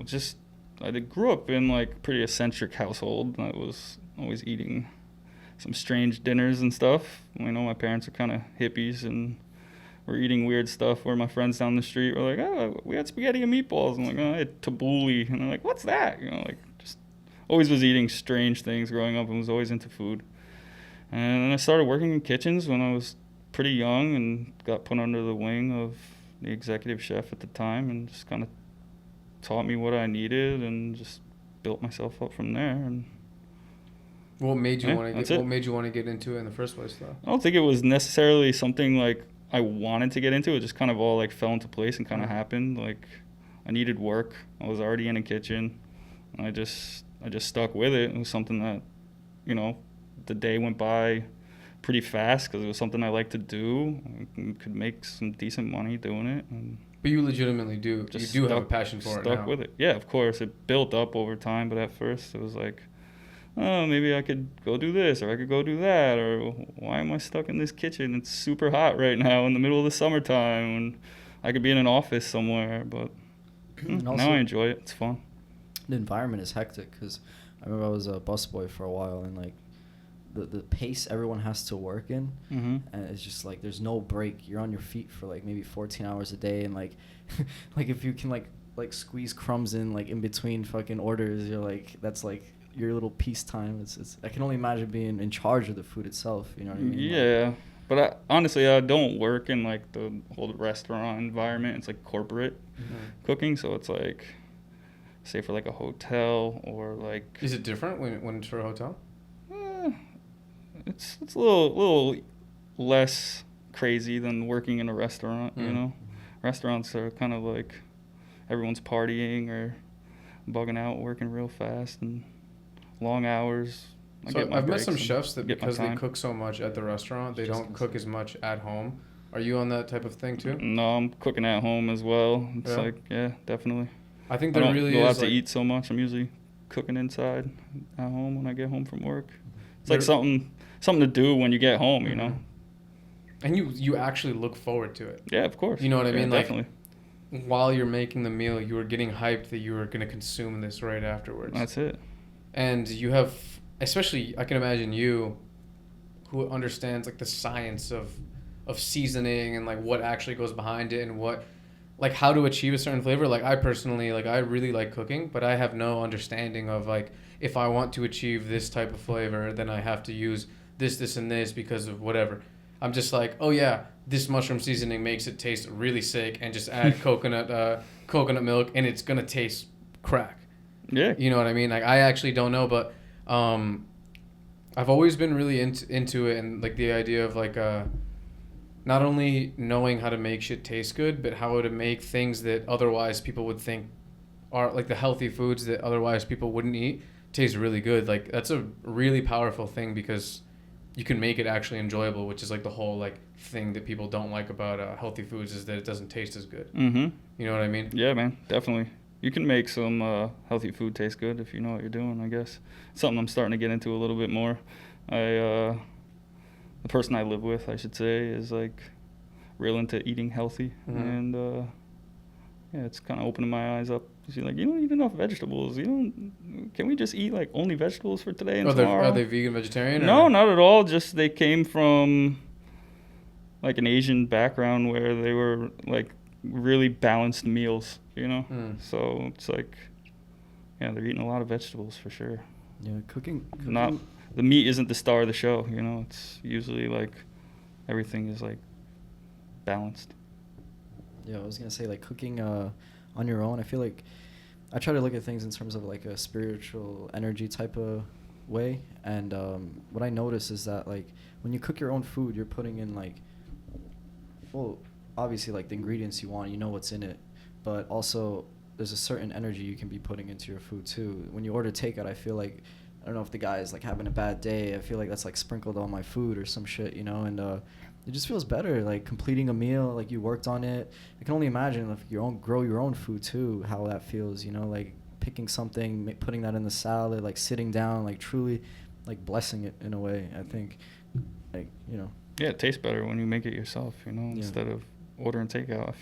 Just I grew up in like a pretty eccentric household. I was always eating some strange dinners and stuff. You know, my parents are kind of hippies, and we're eating weird stuff. Where my friends down the street were like, "Oh, we had spaghetti and meatballs." I'm like, "Oh, I had tabbouleh," and they're like, "What's that?" You know, like just always was eating strange things growing up, and was always into food. And then I started working in kitchens when I was pretty young, and got put under the wing of the executive chef at the time, and just kind of taught me what I needed, and just built myself up from there. And What made you Yeah, want to that's get? it. What made you want to get into it in the first place, though? I don't think it was necessarily something like I wanted to get into. It just kind of all like fell into place and kind of happened. Like I needed work. I was already in a kitchen. And I just stuck with it. It was something that, you know, the day went by pretty fast because it was something I liked to do. I could make some decent money doing it. And But you legitimately do. just You do stuck, have a passion for it now. Stuck with it. Yeah, of course. It built up over time, but at first it was like, oh, maybe I could go do this or I could go do that, or why am I stuck in this kitchen? It's super hot right now in the middle of the summertime, and I could be in an office somewhere, but now I enjoy it. It's fun. The environment is hectic because I remember I was a busboy for a while, and like the pace everyone has to work in, and it's just like there's no break. You're on your feet for like maybe 14 hours a day, and like like if you can like squeeze crumbs in like in between fucking orders, you're like that's like your little peacetime. It's I can only imagine being in charge of the food itself. You know what I mean? Yeah, but honestly, I don't work in like the whole restaurant environment. It's like corporate cooking, so it's like, say for like a hotel or like. Is it different when it's for a hotel? It's a little less crazy than working in a restaurant. You know, restaurants are kind of like everyone's partying or bugging out, working real fast and long hours. I've met some chefs that because they cook so much at the restaurant, they don't cook as much at home. Are you on that type of thing too? No, I'm cooking at home as well. It's definitely. I think there really is. I don't go out to eat so much. I'm usually cooking inside at home when I get home from work. It's like something to do when you get home, you know. And you actually look forward to it. Yeah, of course. You know what I mean? Like, definitely. While you're making the meal, you were getting hyped that you were going to consume this right afterwards. That's it. And you have, especially, I can imagine you, who understands like the science of seasoning and like what actually goes behind it and what, like how to achieve a certain flavor. Like I personally, like I really like cooking, but I have no understanding of like if I want to achieve this type of flavor, then I have to use this, and this because of whatever. I'm just like, oh yeah, this mushroom seasoning makes it taste really sick, and just add coconut milk, and it's gonna taste crack. Yeah. You know what I mean? Like I actually don't know, but I've always been really into it, and like the idea of like not only knowing how to make shit taste good, but how to make things that otherwise people would think are like the healthy foods that otherwise people wouldn't eat taste really good. Like that's a really powerful thing because you can make it actually enjoyable, which is like the whole like thing that people don't like about healthy foods is that it doesn't taste as good. You know what I mean? Yeah, man, definitely. You can make some healthy food taste good if you know what you're doing, I guess. It's something I'm starting to get into a little bit more. The person I live with, I should say, is like real into eating healthy, and yeah, it's kind of opening my eyes up. She's like, you don't eat enough vegetables. Can we just eat like only vegetables for today and tomorrow? Are they vegan, vegetarian? No, not at all. Just they came from like an Asian background where they were like really balanced meals, you know? So it's like, yeah, they're eating a lot of vegetables for sure. Yeah, cooking. Not the meat isn't the star of the show, you know? It's usually like everything is like balanced. Yeah, I was gonna say like cooking on your own. I feel like I try to look at things in terms of like a spiritual energy type of way, and what I notice is that like when you cook your own food, you're putting in like, well, obviously like the ingredients you want, you know what's in it, but also there's a certain energy you can be putting into your food too. When you order takeout, I feel like, I don't know if the guy is like having a bad day, I feel like that's like sprinkled on my food or some shit, you know, and it just feels better, like completing a meal, like you worked on it. I can only imagine if you grow your own food too, how that feels, you know, like picking something, putting that in the salad, like sitting down, like truly like blessing it in a way, I think, like, you know. Yeah, it tastes better when you make it yourself, you know, instead of ordering takeout. I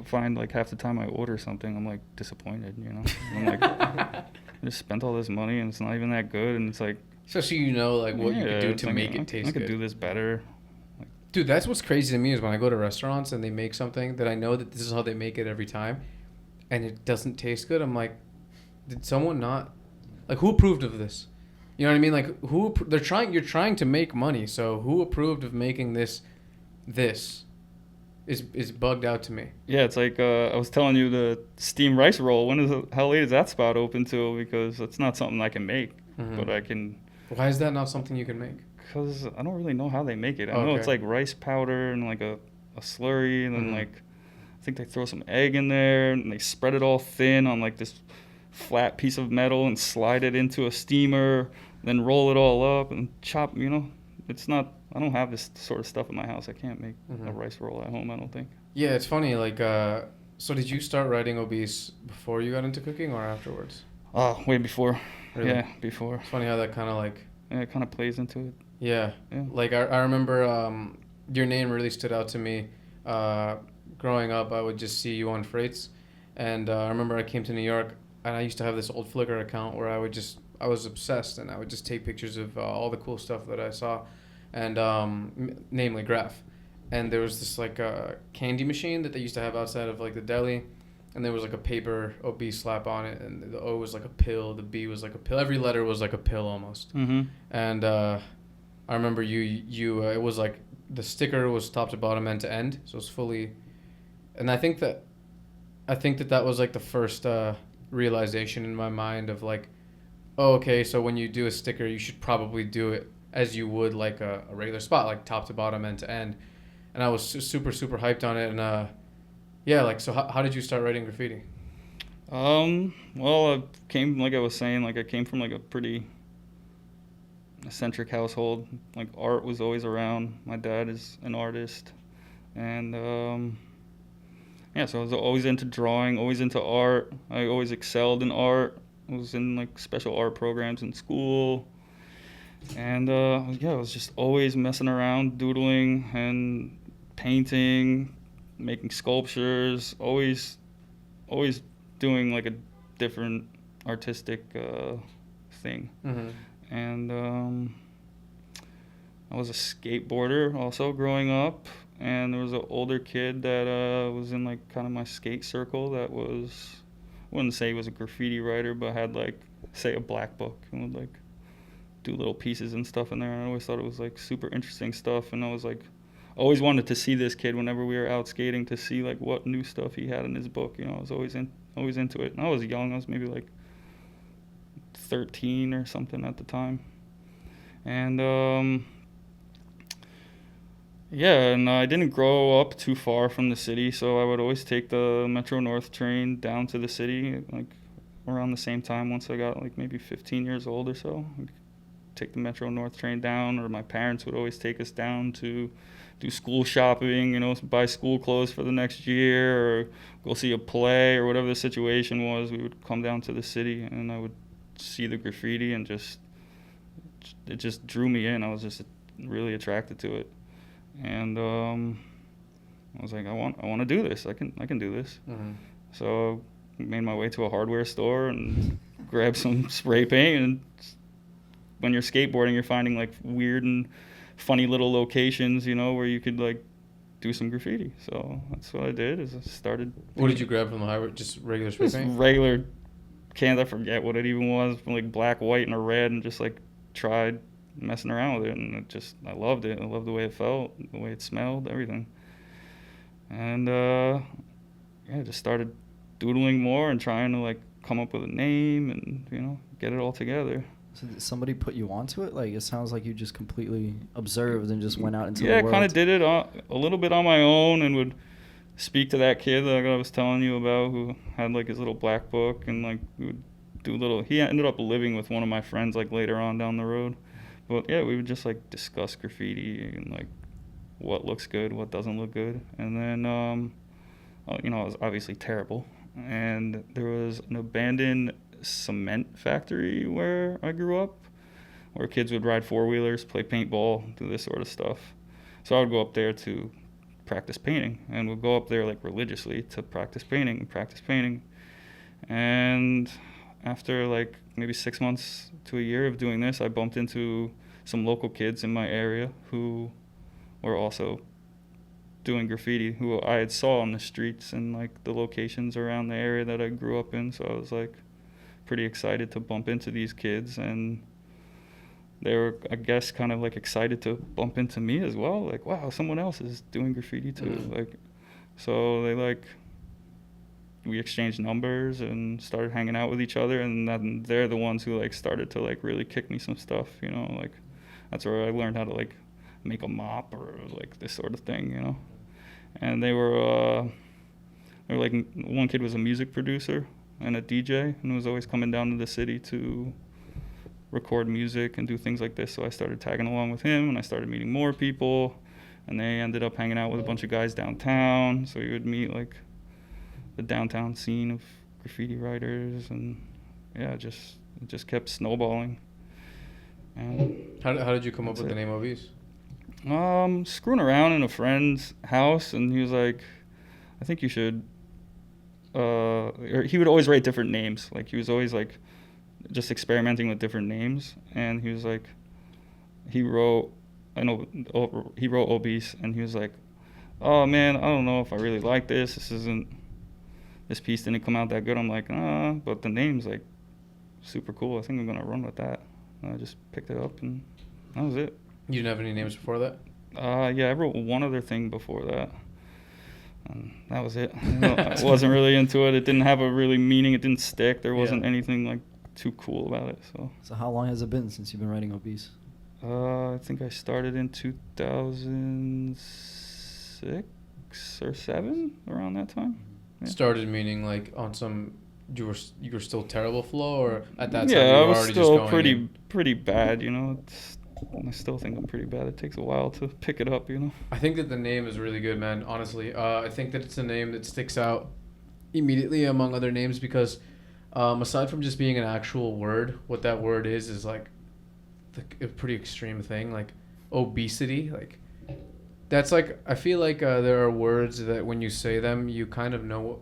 find like half the time I order something, I'm like disappointed, you know. I'm like, I just spent all this money and it's not even that good, and it's like. Especially, you know, like what you could do to make it taste good. I could do this better. Dude, that's what's crazy to me is when I go to restaurants and they make something that I know that this is how they make it every time, and it doesn't taste good. I'm like, did someone not, like, who approved of this? You know what I mean? Like, you're trying to make money, so who approved of making this is bugged out to me. Yeah, it's like I was telling you, the steamed rice roll. How late is that spot open till? Because it's not something I can make, but I can Why is that not something you can make? Because I don't really know how they make it. I know it's like rice powder and like a slurry, and then like I think they throw some egg in there, and they spread it all thin on like this flat piece of metal and slide it into a steamer, then roll it all up and chop. It's not. I don't have this sort of stuff in my house. I can't make a rice roll at home, I don't think. Yeah, it's funny. Like, so did you start writing Obese before you got into cooking or afterwards? Way before. Really? Yeah, before. It's funny how that kind of like. Yeah, it kind of plays into it. Yeah. Like I remember your name really stood out to me. Growing up, I would just see you on freights, and I remember I came to New York, and I used to have this old Flickr account where I was obsessed, and I would just take pictures of all the cool stuff that I saw, and namely Graph. And there was this like candy machine that they used to have outside of like the deli, and there was like a paper obese slap on it, and the O was like a pill, the B was like a pill, every letter was like a pill almost. And I remember you it was like the sticker was top to bottom, end to end, so it's fully, and I think that was like the first realization in my mind of like, oh, okay, so when you do a sticker, you should probably do it as you would like a regular spot, like top to bottom, end to end. And I was super hyped on it, and yeah, like, so how did you start writing graffiti? Well, like I was saying, like I came from like a pretty eccentric household. Like art was always around. My dad is an artist, and so I was always into drawing, always into art. I always excelled in art. I was in like special art programs in school, and I was just always messing around, doodling and painting, making sculptures, always doing like a different artistic thing. And I was a skateboarder also growing up, and there was an older kid that was in like kind of my skate circle that was, I wouldn't say he was a graffiti writer, but had like, say, a black book and would like do little pieces and stuff in there, and I always thought it was like super interesting stuff, and I was like always wanted to see this kid whenever we were out skating, to see like what new stuff he had in his book. I was always into it. And I was young. I was maybe like 13 or something at the time. And and I didn't grow up too far from the city, so I would always take the Metro North train down to the city like around the same time. Once I got like maybe 15 years old or so, I'd take the Metro North train down, or my parents would always take us down to do school shopping, buy school clothes for the next year, or go see a play, or whatever the situation was. We would come down to the city, and I would see the graffiti, and it just drew me in. I was just really attracted to it, and I was like, I want to do this. I can do this. So I made my way to a hardware store and grabbed some spray paint. And when you're skateboarding, you're finding like weird and funny little locations, where you could like do some graffiti. So that's what I did. Is I started. What did you grab from the highway? Just regular spray paint? Just regular cans. I forget what it even was. Like black, white, and a red, and just like tried messing around with it, and I loved it. I loved the way it felt, the way it smelled, everything. And just started doodling more and trying to like come up with a name and get it all together. So did somebody put you onto it? Like, it sounds like you just completely observed and just went out into the world. Yeah, I kind of did it a little bit on my own, and would speak to that kid that I was telling you about, who had like his little black book, and like we would do he ended up living with one of my friends like later on down the road. But yeah, we would just like discuss graffiti and like what looks good, what doesn't look good. And then I was obviously terrible, and there was an abandoned cement factory where I grew up, where kids would ride four-wheelers, play paintball, do this sort of stuff. So I would go up there to practice painting, and would go up there like religiously to practice painting. And after like maybe 6 months to a year of doing this, I bumped into some local kids in my area who were also doing graffiti, who I had saw on the streets and like the locations around the area that I grew up in. So I was like pretty excited to bump into these kids, and they were, I guess, kind of like excited to bump into me as well. Like, wow, someone else is doing graffiti too. Like, so they like we exchanged numbers and started hanging out with each other, and then they're the ones who like started to like really kick me some stuff, you know, like that's where I learned how to like make a mop or like this sort of thing, you know. And they were like, one kid was a music producer and a DJ and was always coming down to the city to record music and do things like this. So I started tagging along with him, and I started meeting more people, and they ended up hanging out with a bunch of guys downtown. So we would meet like the downtown scene of graffiti writers, and yeah, it just kept snowballing. And How did you come up with the name Obese? Screwing around in a friend's house, and he was like, I think you should, or he would always write different names. Like he was always like just experimenting with different names, and he was like, he wrote Obese, and he was like, oh man, I don't know if I really like this. This piece didn't come out that good. I'm like, but the name's like super cool. I think I'm gonna run with that. And I just picked it up, and that was it. You didn't have any names before that? Yeah, I wrote one other thing before that, and that was it. I wasn't really into it. It didn't have a really meaning. It didn't stick. There wasn't anything like too cool about it. So how long has it been since you've been writing Obese? I think I started in 2006 or 7, around that time. Yeah. Started meaning like on some you were still terrible flow, or at that time yeah, you were I was already still just going pretty bad. You know, I still think I'm pretty bad. It takes a while to pick it up. You know. I think that the name is really good, man. Honestly, I think that it's a name that sticks out immediately among other names because, aside from just being an actual word, what that word is like a pretty extreme thing. Like obesity, like that's like I feel like there are words that when you say them, you kind of know,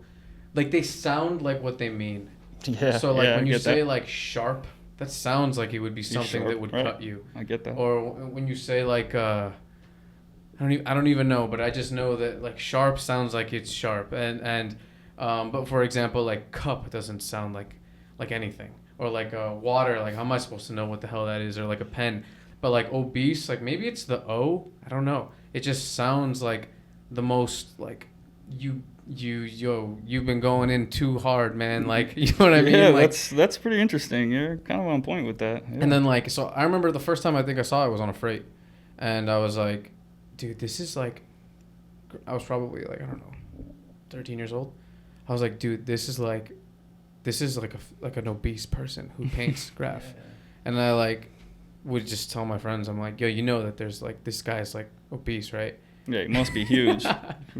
like they sound like what they mean. Yeah. So like when you say that. like sharp, that sounds like it would be something sharp, that would right? cut you. I get that. Or when you say like I don't even know, but I just know that like sharp sounds like it's sharp, and but for example like cup doesn't sound like anything, or like water, like how am I supposed to know what the hell that is, or like a pen, but like obese, like maybe it's the O, I don't know, it just sounds like the most like you've been going in too hard, man, like you know what I mean? Yeah, like, that's pretty interesting. You're kind of on point with that. Yeah. and then like so I remember the first time I think I saw it was on a freight, and I was like, dude, this is like, I was probably like, I don't know, 13 years old. I was like, dude, this is like an obese person who paints graph. And I like would just tell my friends, I'm like, yo, you know that there's like, this guy's like obese, right? Yeah, he must be huge.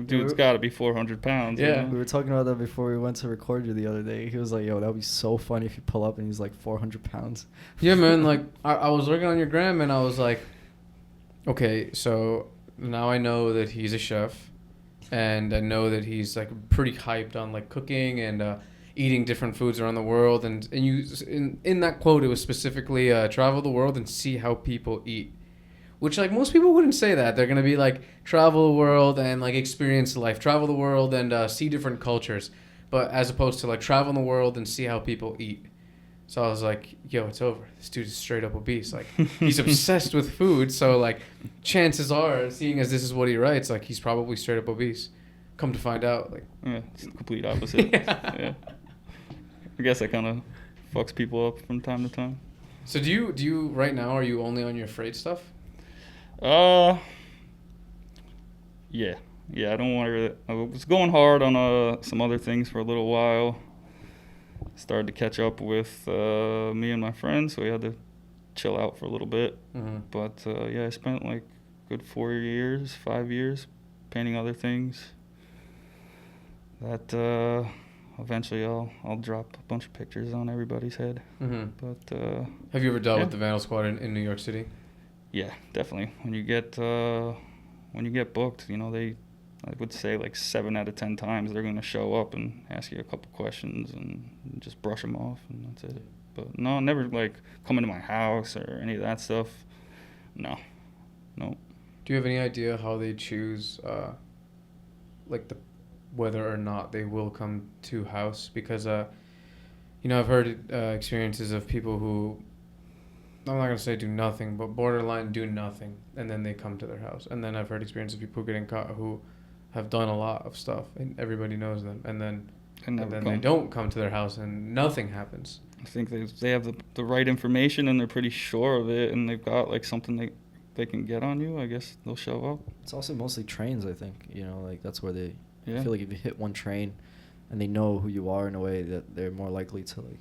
Dude's got to be 400 pounds. Yeah. You know? We were talking about that before we went to record you the other day. He was like, yo, that would be so funny if you pull up and he's like 400 pounds. Yeah, man. Like I was looking on your gram and I was like, okay, so now I know that he's a chef, and I know that he's like pretty hyped on like cooking and eating different foods around the world. And you in that quote, it was specifically travel the world and see how people eat. Which, like, most people wouldn't say that. They're going to be, like, travel the world and, like, experience life. Travel the world and see different cultures. But as opposed to, like, travel the world and see how people eat. So I was like, yo, it's over. This dude is straight up obese. Like, he's obsessed with food. So, like, chances are, seeing as this is what he writes, like, he's probably straight up obese. Come to find out, like... Yeah, it's the complete opposite. Yeah. I guess that kind of fucks people up from time to time. So do you, right now, are you only on your freight stuff? Yeah, I don't want to. I was going hard on some other things for a little while. Started to catch up with me and my friends, so we had to chill out for a little bit. Mm-hmm. But yeah, I spent like good 5 years painting other things. That eventually I'll drop a bunch of pictures on everybody's head. Mm-hmm. But have you ever dealt with the Vandal Squad in New York City? Yeah, definitely. When you get booked, you know, I would say like 7 out of 10 times they're going to show up and ask you a couple questions and just brush them off, and that's it. But no, never like come into my house or any of that stuff. No. Do you have any idea how they choose, like whether or not they will come to house? Because, you know, I've heard experiences of people who, I'm not going to say do nothing, but borderline do nothing, and then they come to their house. And then I've heard experiences of people who getting caught who have done a lot of stuff, and everybody knows them. And then and then they don't come to their house and nothing happens. I think they have the right information and they're pretty sure of it, and they've got like something they can get on you. I guess they'll show up. It's also mostly trains, I think. You know, like that's where they Yeah. I feel like if you hit one train and they know who you are in a way, that they're more likely to like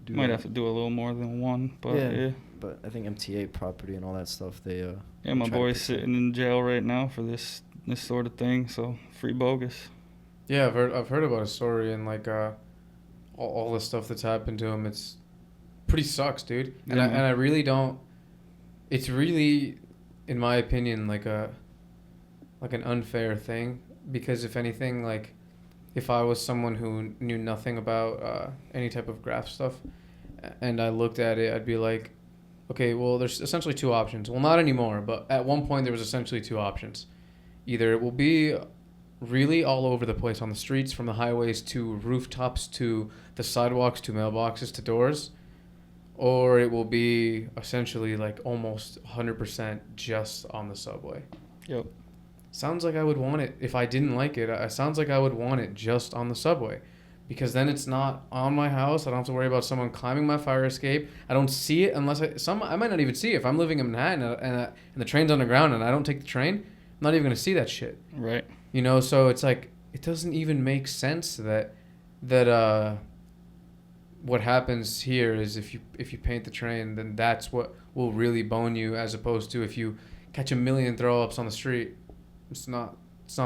do Might that. have to do a little more than one, but yeah. But I think MTA property and all that stuff, they Yeah, my try to boy's protect. sitting in jail right now for this sort of thing, so free bogus. Yeah, I've heard about a story, and like all the stuff that's happened to him, it's pretty sucks, dude. And Yeah. I really don't. It's really, in my opinion, like an unfair thing, because if anything, like if I was someone who knew nothing about any type of graph stuff, and I looked at it, I'd be like, okay, well, there's essentially two options. Well, not anymore, but at one point there was essentially two options. Either it will be really all over the place on the streets, from the highways to rooftops to the sidewalks to mailboxes to doors, or it will be essentially like almost 100% just on the subway. Yep. Sounds like I would want it. If I didn't like it, it sounds like I would want it just on the subway, because then it's not on my house. I don't have to worry about someone climbing my fire escape. I don't see it unless I might not even see it. If I'm living in Manhattan and the train's underground and I don't take the train, I'm not even gonna see that shit. Right. You know, so it's like it doesn't even make sense that what happens here is if you paint the train, then that's what will really bone you, as opposed to if you catch a million throw ups on the street. It's not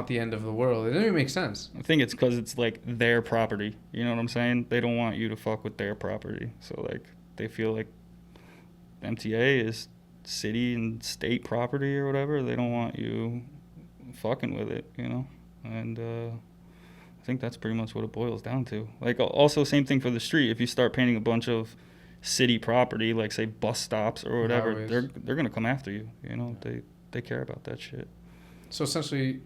the end of the world. It doesn't even make sense. I think it's because it's like their property. You know what I'm saying? They don't want you to fuck with their property. So like they feel like MTA is city and state property or whatever. They don't want you fucking with it, you know? And I think that's pretty much what it boils down to. Like also same thing for the street. If you start painting a bunch of city property, like say bus stops or whatever, Highways. they're gonna come after you. You know, they care about that shit. So essentially,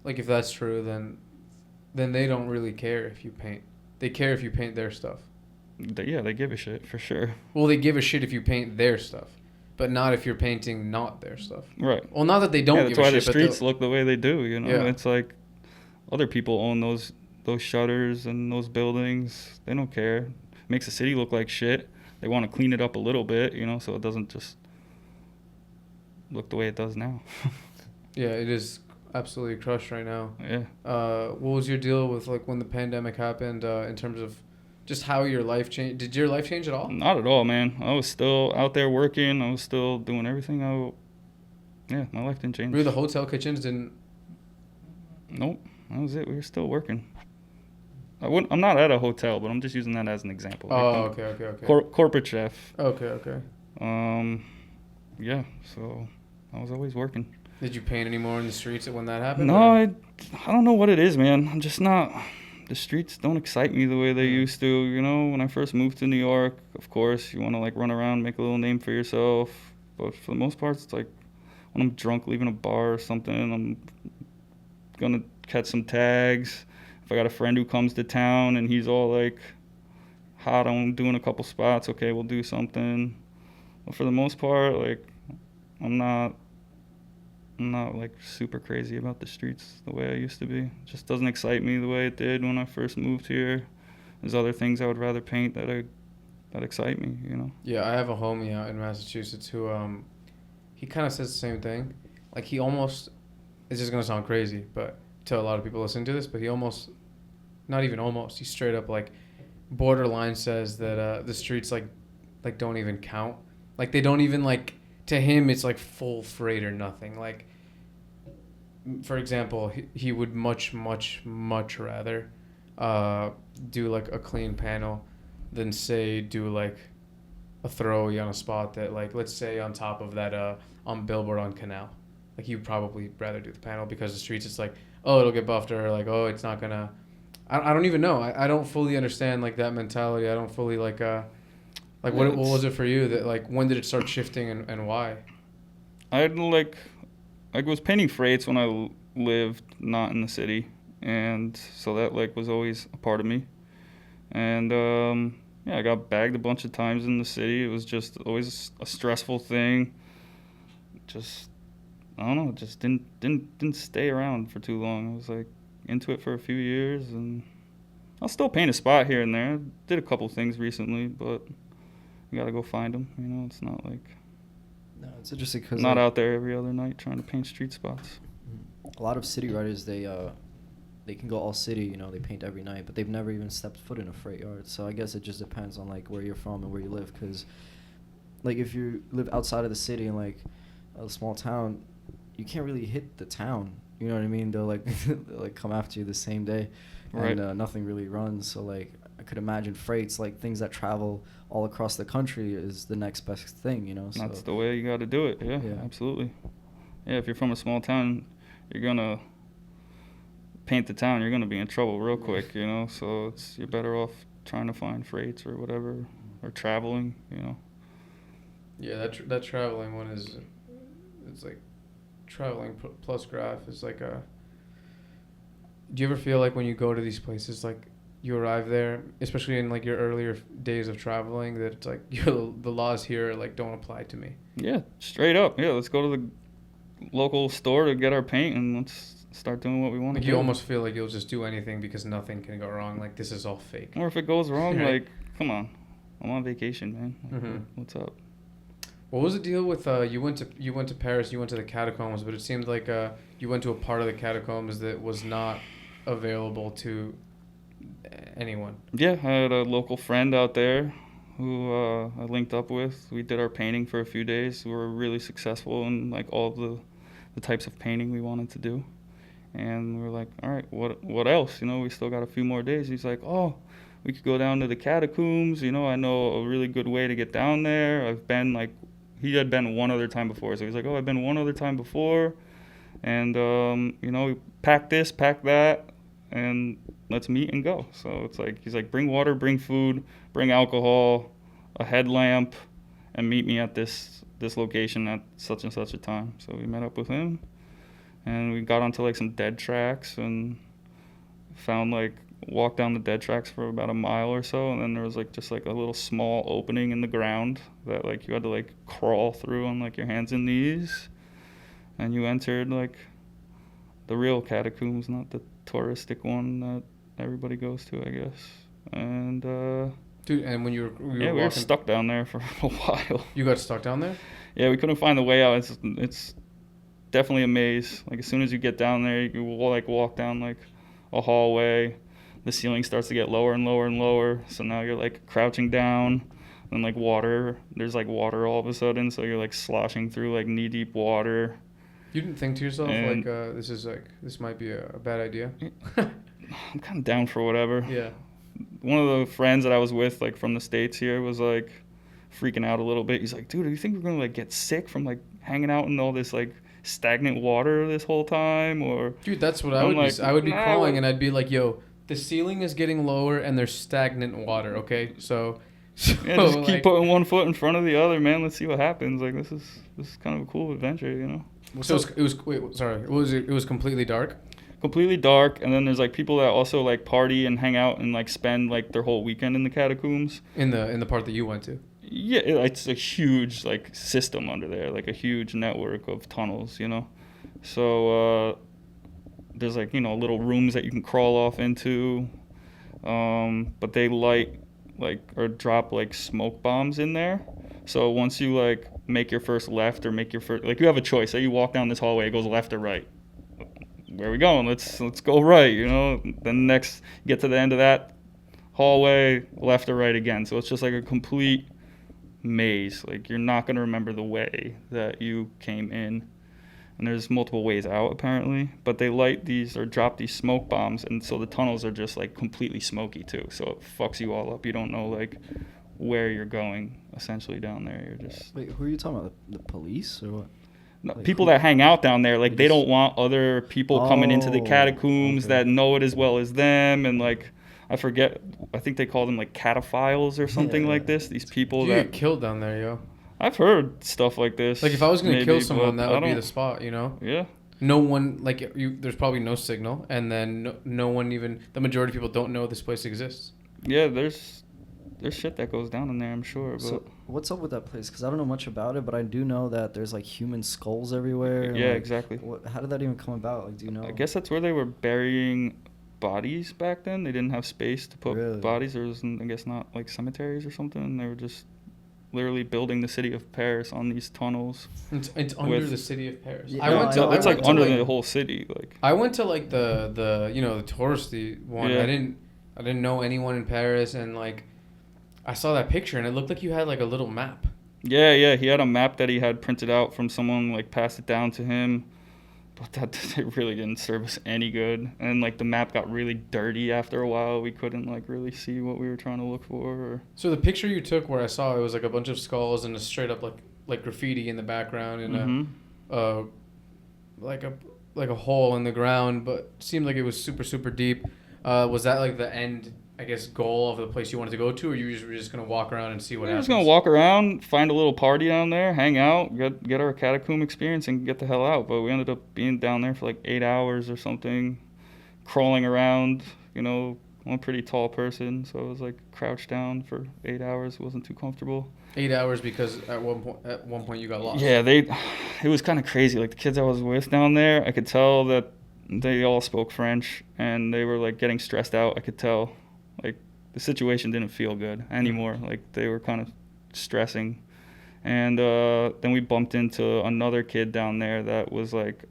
like if that's true, then they don't really care if you paint. They care if you paint their stuff. They give a shit for sure. Well, they give a shit if you paint their stuff, but not if you're painting not their stuff. Right. Well, not that they don't Yeah, that's give a why shit, the streets look the way they do. You know, Yeah. It's like other people own those shutters and those buildings. They don't care. Makes the city look like shit. They want to clean it up a little bit, you know, so it doesn't just look the way it does now. Yeah, it is absolutely crushed right now. Yeah. What was your deal with like when the pandemic happened in terms of just how your life changed? Did your life change at all? Not at all, man. I was still out there working. I was still doing everything. Yeah, my life didn't change. Really, the hotel kitchens didn't. Nope. That was it. We were still working. I'm not at a hotel, but I'm just using that as an example. Oh, okay. Corporate chef. Okay. Yeah, so I was always working. Did you paint any more in the streets when that happened? No, or? I don't know what it is, man. I'm just not. The streets don't excite me the way they used to. You know, when I first moved to New York, of course, you want to like run around, make a little name for yourself. But for the most part, it's like when I'm drunk, leaving a bar or something, I'm gonna catch some tags. If I got a friend who comes to town and he's all like hot on doing a couple spots, okay, we'll do something. But for the most part, like I'm not like super crazy about the streets the way I used to be. It just doesn't excite me the way it did when I first moved here. There's other things I would rather paint that excite me, you know. Yeah, I have a homie out in Massachusetts who he kind of says the same thing. Like he almost, it's just gonna sound crazy, but to a lot of people listening to this, but he almost, not even almost, he straight up like borderline says that the streets like don't even count. Like they don't even like, to him it's like full freight or nothing. Like for example, he would much rather do like a clean panel than say do like a throwaway on a spot that like, let's say on top of that on billboard on Canal. Like he would probably rather do the panel because the streets it's like, oh, it'll get buffed, or like, oh, it's not gonna. I don't even know. I don't fully understand like that mentality. I don't fully like what was it for you that like when did it start shifting and why? I was painting freights when I lived not in the city, and so that like was always a part of me. And yeah, I got bagged a bunch of times in the city. It was just always a stressful thing. Just I don't know, just didn't stay around for too long. I was like into it for a few years, and I'll still paint a spot here and there. Did a couple things recently, but you gotta go find them. You know, it's not like No, it's interesting because not out there every other night trying to paint street spots. a lot of city writers, they can go all city, you know, they paint every night, but they've never even stepped foot in a freight yard. So I guess it just depends on like where you're from and where you live. Because like if you live outside of the city in like a small town, you can't really hit the town. You know what I mean? They'll like they'll like come after you the same day, Right. and nothing really runs. So like I could imagine freights, like things that travel all across the country, is the next best thing. You know, so That's the way you got to do it. Yeah, Yeah. absolutely. Yeah, if you're from a small town, you're gonna paint the town. You're gonna be in trouble real quick. You know, so you're better off trying to find freights or whatever, or traveling. You know. Yeah, that traveling one is, it's like traveling plus graph is like a. Do you ever feel like when you go to these places, like you arrive there, especially in like your earlier days of traveling, that it's like the laws here like don't apply to me? Yeah, straight up. Yeah, let's go to the local store to get our paint and let's start doing what we want Like to you do. almost feel like you'll just do anything because nothing can go wrong. Like this is all fake. Or if it goes wrong, Right. like, come on, I'm on vacation, man. Like, Mhm. what's up? What was the deal with you went to Paris, you went to the catacombs, but it seemed like you went to a part of the catacombs that was not available to anyone. Yeah, I had a local friend out there who I linked up with. We did our painting for a few days. We were really successful in like all the types of painting we wanted to do. And we were like, all right, what else? You know, we still got a few more days. He's like, oh, we could go down to the catacombs. You know, I know a really good way to get down there. I've been like, he had been one other time before. So he's like, oh, I've been one other time before. And, you know, pack this, pack that, and let's meet and go. So it's like, he's like, bring water, bring food, bring alcohol, a headlamp, and meet me at this location at such and such a time. So we met up with him. And we got onto like some dead tracks and found like walked down the dead tracks for about a mile or so, and then there was like just like a little small opening in the ground that like you had to like crawl through on like your hands and knees, and you entered like the real catacombs, not the touristic one that everybody goes to, I guess. And Dude, and when you were we were walking, stuck down there for a while. you got stuck down there? Yeah, we couldn't find the way out. It's definitely a maze. Like as soon as you get down there, you will like walk down like a hallway. The ceiling starts to get lower and lower and lower. So now you're like crouching down, and like water. There's like water all of a sudden, so you're like sloshing through like knee deep water. You didn't think to yourself And- like this might be a bad idea? I'm kind of down for whatever. Yeah. One of the friends that I was with, like from the States here, was like freaking out a little bit. He's like, dude, do you think we're gonna like get sick from like hanging out in all this like stagnant water this whole time? Or Dude, that's what I I'm would like, be. I would be nah, calling what- and I'd be like, "Yo, the ceiling is getting lower and there's stagnant water." Okay, so yeah, just keep like, putting one foot in front of the other, man. Let's see what happens. Like this is kind of a cool adventure, you know. So it was wait, sorry. It was completely dark. Completely dark, and then there's like people that also like party and hang out and like spend like their whole weekend in the catacombs. In the part that you went to. Yeah, it's a huge like system under there, like a huge network of tunnels, you know. So there's like, you know, little rooms that you can crawl off into, but they light like or drop like smoke bombs in there. So once you like make your first left or make your first, like you have a choice. Say you walk down this hallway, it goes left or right. Where are we going? Let's go right, you know. Then next, you get to the end of that hallway, left or right again. So it's just like a complete maze. Like you're not gonna remember the way that you came in. And there's multiple ways out apparently, but they light these or drop these smoke bombs, and so the tunnels are just like completely smoky too. So it fucks you all up. You don't know like where you're going essentially down there. You're just Wait, who are you talking about? The police or what? no, Like people who- that hang out down there, like they Police. don't want other people coming into the Oh, catacombs okay. that know it as well as them, and like I think they call them like cataphiles or something Yeah. like this. These people You that get killed down there, yo. I've heard stuff like this. Like if I was gonna maybe, kill someone, but that I would be don't- the spot, you know. Yeah. No one like you. There's probably no signal, and then no one even. The majority of people don't know this place exists. Yeah, there's shit that goes down in there, I'm sure. But So what's up with that place? Because I don't know much about it, but I do know that there's like human skulls everywhere. and, yeah, like, exactly. How did that even come about? Like, do you know? I guess that's where they were burying bodies back then. They didn't have space to put Really? bodies. There was, I guess, not like cemeteries or something. And they were just literally building the city of Paris on these tunnels. It's under the city of Paris. Yeah, I went to. It's I like went to under like, the whole city. Like I went to like the the touristy one. Yeah. I didn't know anyone in Paris, and like I saw that picture and it looked like you had like a little map. yeah, he had a map that he had printed out from someone, like passed it down to him. But that it really didn't serve us any good. And like the map got really dirty after a while. We couldn't like really see what we were trying to look for. Or... So the picture you took where I saw it was like a bunch of skulls and a straight up like graffiti in the background and like a hole in the ground, but it seemed like it was super deep. Was that like the end, I guess, goal of the place you wanted to go to, or you were just gonna walk around and see what happens? We're just gonna walk around, find a little party down there, hang out, get our catacomb experience, and get the hell out. But we ended up being down there for like 8 hours or something, crawling around. You know, I'm a pretty tall person, so I was like crouched down for 8 hours. It wasn't too comfortable. 8 hours because at one point you got lost. Yeah, it was kind of crazy. Like the kids I was with down there, I could tell that they all spoke French and they were like getting stressed out. I could tell, like the situation didn't feel good anymore. Like they were kind of stressing. And then we bumped into another kid down there that was like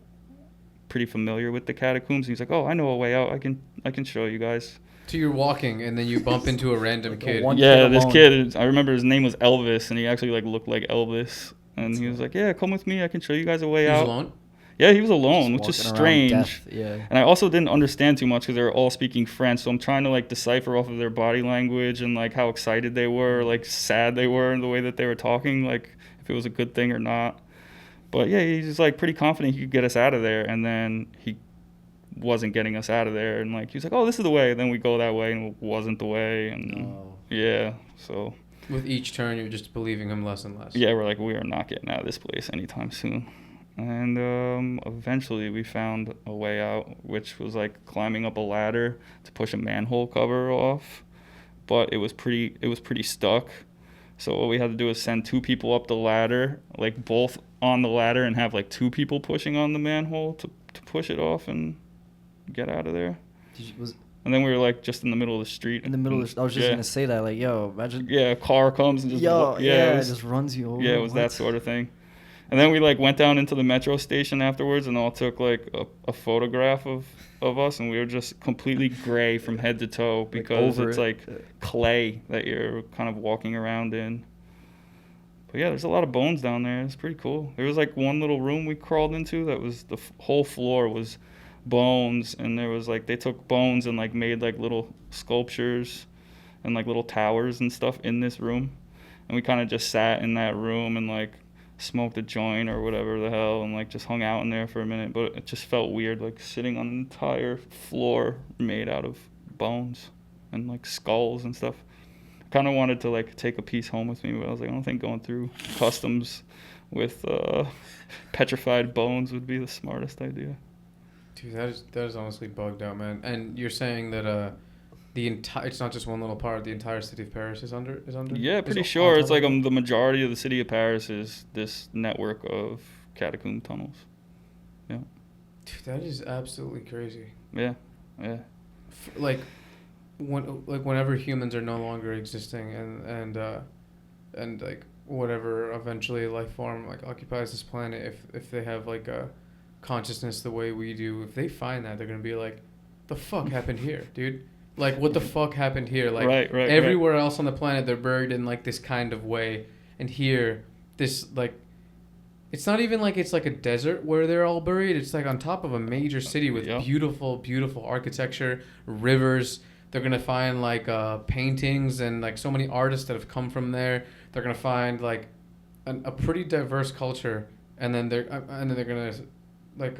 pretty familiar with the catacombs. He's like, "Oh, I know a way out. I can show you guys." So you're walking and then you bump into a random kid. Yeah, this kid, I remember his name was Elvis, and he actually like looked like Elvis. And he was like, "Yeah, come with me. I can show you guys a way out." He was alone? Yeah, he was alone, which is strange. Yeah. And I also didn't understand too much because they were all speaking French. So I'm trying to like decipher off of their body language and like how excited they were, like sad they were, and the way that they were talking, like if it was a good thing or not. But yeah, he's just like pretty confident he could get us out of there. And then he wasn't getting us out of there. And like he was like, "Oh, this is the way." And then we go that way, and it wasn't the way. And yeah, so. With each turn, you're just believing him less and less. Yeah, we're like, we are not getting out of this place anytime soon. And eventually we found a way out, which was like climbing up a ladder to push a manhole cover off. But it was pretty stuck. So what we had to do is send 2 people up the ladder, like both on the ladder, and have like 2 people pushing on the manhole to push it off and get out of there. And then we were like just in the middle of the street. In the middle of the I was just going to say that, like, yo, imagine. Yeah, a car comes and just. It just runs you over. Yeah, it was that sort of thing. And then we like went down into the metro station afterwards and all took like a photograph of us, and we were just completely gray from head to toe because it's like clay that you're kind of walking around in. But yeah, there's a lot of bones down there. It's pretty cool. There was like one little room we crawled into that was the whole floor was bones, and there was like they took bones and like made like little sculptures and like little towers and stuff in this room. And we kind of just sat in that room and like smoked a joint or whatever the hell and like just hung out in there for a minute. But it just felt weird, like sitting on an entire floor made out of bones and like skulls and stuff. Kind of wanted to like take a piece home with me, but I was like, I don't think going through customs with petrified bones would be the smartest idea. Dude, that is honestly bugged out, man. And you're saying that it's not just one little part. The entire city of Paris is under. Yeah, pretty sure. It's like the majority of the city of Paris is this network of catacomb tunnels. Yeah. Dude, that is absolutely crazy. Yeah. Whenever humans are no longer existing and like whatever eventually life form like occupies this planet, if they have like a consciousness the way we do, if they find that, they're gonna be like, the fuck happened here, dude? Like, what the fuck happened here? Like, everywhere else on the planet, they're buried in, like, this kind of way. And here, this, like, it's not even like it's like a desert where they're all buried. It's, like, on top of a major city with beautiful, beautiful architecture, rivers. They're going to find, like, paintings and, like, so many artists that have come from there. They're going to find, like, a pretty diverse culture. And then they're going to, like,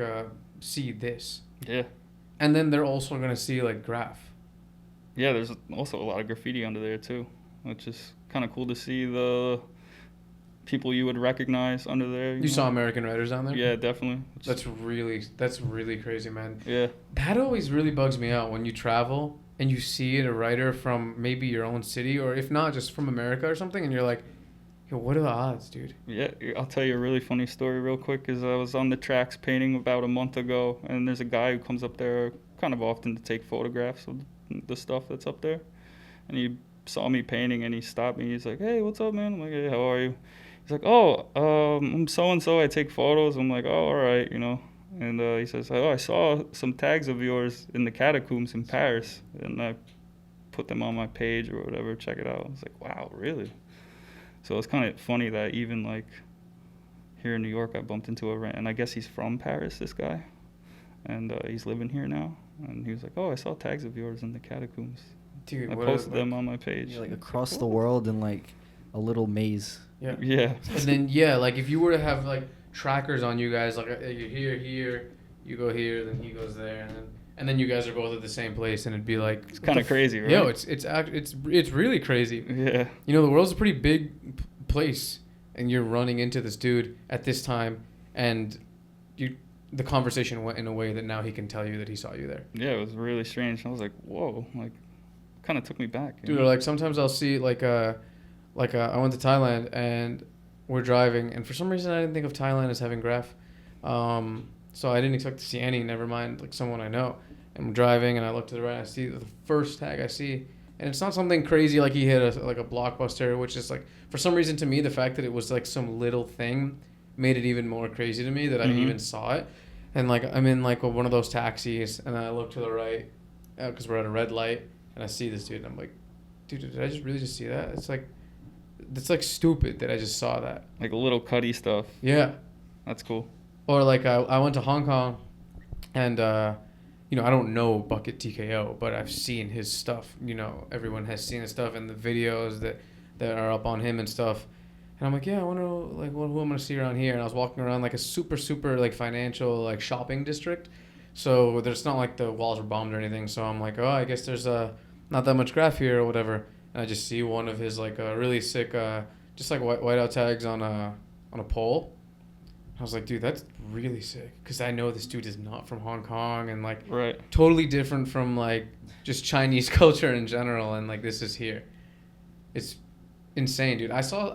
see this. Yeah. And then they're also going to see, like, graph. Yeah, there's also a lot of graffiti under there too, which is kind of cool to see the people you would recognize under there. You saw American writers down there? Yeah, definitely. That's really crazy, man. Yeah. That always really bugs me out when you travel and you see a writer from maybe your own city, or if not, just from America or something, and you're like, yo, what are the odds, dude? Yeah, I'll tell you a really funny story real quick. I was on the tracks painting about a month ago, and there's a guy who comes up there a kind of often to take photographs of the stuff that's up there. And he saw me painting, and he stopped me. He's like, "Hey, what's up, man?" I'm like, "Hey, how are you?" He's like, "Oh, I'm so and so. I take photos." I'm like, "Oh, all right, you know." And he says, "Oh, I saw some tags of yours in the Catacombs in Paris, and I put them on my page or whatever. Check it out." I was like, "Wow, really?" So it's kind of funny that even like here in New York, I bumped into and I guess he's from Paris, this guy, and he's living here now. And he was like, "Oh, I saw tags of yours in the Catacombs." Dude, I what posted a, them on my page. You're like across the world in like a little maze. Yeah. Yeah. And then yeah, like if you were to have like trackers on you guys, like you're here, you go here, then he goes there, and then you guys are both at the same place, and it'd be like It's kind of crazy, right? Yo, it's really crazy. Yeah. You know, the world's a pretty big place, and you're running into this dude at this time, and the conversation went in a way that now he can tell you that he saw you there. Yeah, it was really strange. I was like, whoa, like, kind of took me back. Dude, like sometimes I'll see I went to Thailand and we're driving, and for some reason I didn't think of Thailand as having graph, so I didn't expect to see any. Never mind, like someone I know. And I'm driving, and I look to the right, and I see the first tag I see, and it's not something crazy like he hit a blockbuster, which is like for some reason to me the fact that it was like some little thing made it even more crazy to me that I even saw it. And like I'm in like one of those taxis, and then I look to the right because we're at a red light, and I see this dude, and I'm like, dude, did I really just see that? It's like stupid that I just saw that. Like a little cutty stuff. Yeah. That's cool. Or like I went to Hong Kong, and you know, I don't know Bucket TKO, but I've seen his stuff. You know, everyone has seen his stuff and the videos that are up on him and stuff. And I'm like, yeah, I wonder like who I'm gonna see around here. And I was walking around like a super like financial like shopping district, so there's not like the walls were bombed or anything. So I'm like, oh, I guess there's not that much graph here or whatever. And I just see one of his like really sick just like whiteout tags on a pole. I was like, dude, that's really sick, because I know this dude is not from Hong Kong, and like totally different from like just Chinese culture in general, and like this is here. It's insane, dude. I saw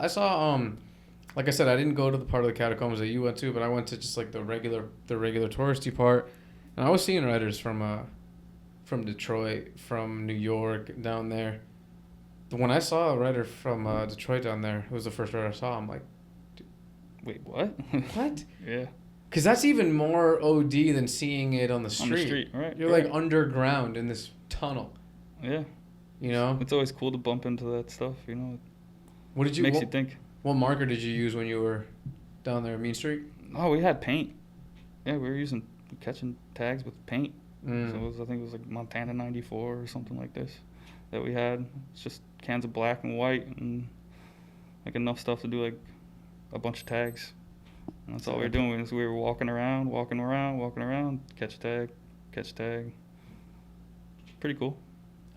like I said, I didn't go to the part of the catacombs that you went to, but I went to just like the regular touristy part, and I was seeing writers from Detroit, from New York, down there. When I saw a writer from Detroit down there, it was the first writer I saw. I'm like, wait, what? What? Yeah. Because that's even more OD than seeing it on the street. On the street, right. You're like underground in this tunnel. Yeah. You know? It's always cool to bump into that stuff, you know? What makes you think. What marker did you use when you were down there, Mean Street? Oh, we had paint. Yeah, we were catching tags with paint. Mm. So I think it was like Montana 94 or something like this that we had. It's just cans of black and white and like enough stuff to do like a bunch of tags. And that's all we were doing. Is we were walking around, catch a tag. Pretty cool.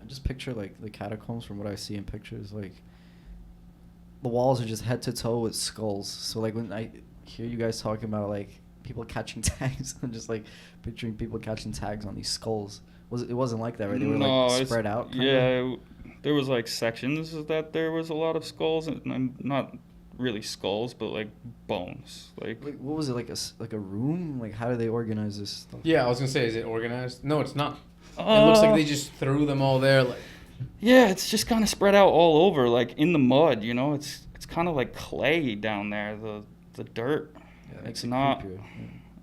I just picture like the catacombs from what I see in pictures. Like the walls are just head to toe with skulls. So like when I hear you guys talking about like people catching tags, I'm just like picturing people catching tags on these skulls. It wasn't like that, right? They were like spread out. Yeah, there was like sections that there was a lot of skulls, and not really skulls, but like bones. Like what was it, like a room? Like how do they organize this stuff? Yeah, I was gonna say, is it organized? No, it's not. It looks like they just threw them all there. Like, yeah, it's just kind of spread out all over, like in the mud. You know, it's kind of like clay down there. The dirt. Yeah, it's not. Yeah.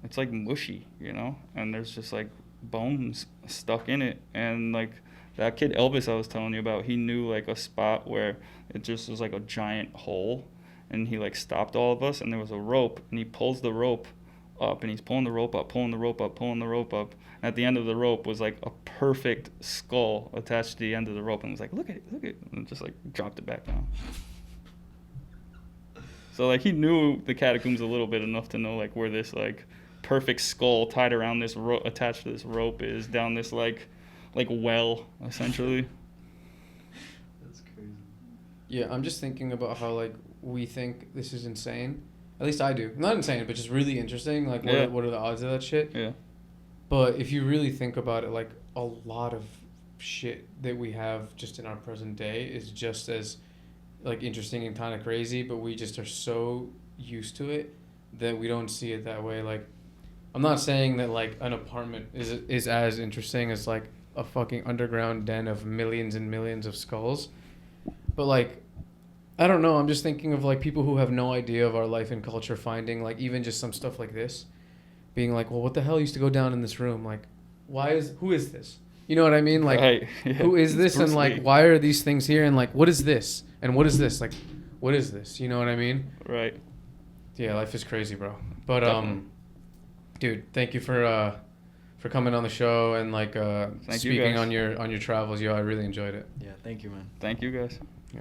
It's like mushy, you know, and there's just like bones stuck in it. And like that kid Elvis I was telling you about, he knew like a spot where it just was like a giant hole, and he like stopped all of us, and there was a rope, and he pulls the rope up, and he's pulling the rope up, and at the end of the rope was like a perfect skull attached to the end of the rope, and was like, look at it, and just like dropped it back down. So like he knew the catacombs a little bit, enough to know like where this like perfect skull tied around this attached to this rope is, down this like well, essentially. That's crazy. Yeah, I'm just thinking about how like we think this is insane. At least I do. Not insane, but just really interesting. Like, what are the odds of that shit? Yeah. But if you really think about it, like a lot of shit that we have just in our present day is just as like interesting and kind of crazy, but we just are so used to it that we don't see it that way. Like, I'm not saying that like an apartment is as interesting as like a fucking underground den of millions and millions of skulls, but like I don't know. I'm just thinking of like people who have no idea of our life and culture finding like even just some stuff like this, being like, well, what the hell used to go down in this room? Like, who is this? You know what I mean? Like, Right. Yeah. who is this? Bruce And like, Lee. why are these things here? And like, what is this? And what is this? Like, what is this? You know what I mean? Right. Yeah, life is crazy, bro. But Definitely. dude, thank you for coming on the show and like Thank you, speaking guys. on your travels. Yo, I really enjoyed it. Yeah, thank you, man. Thank you, guys.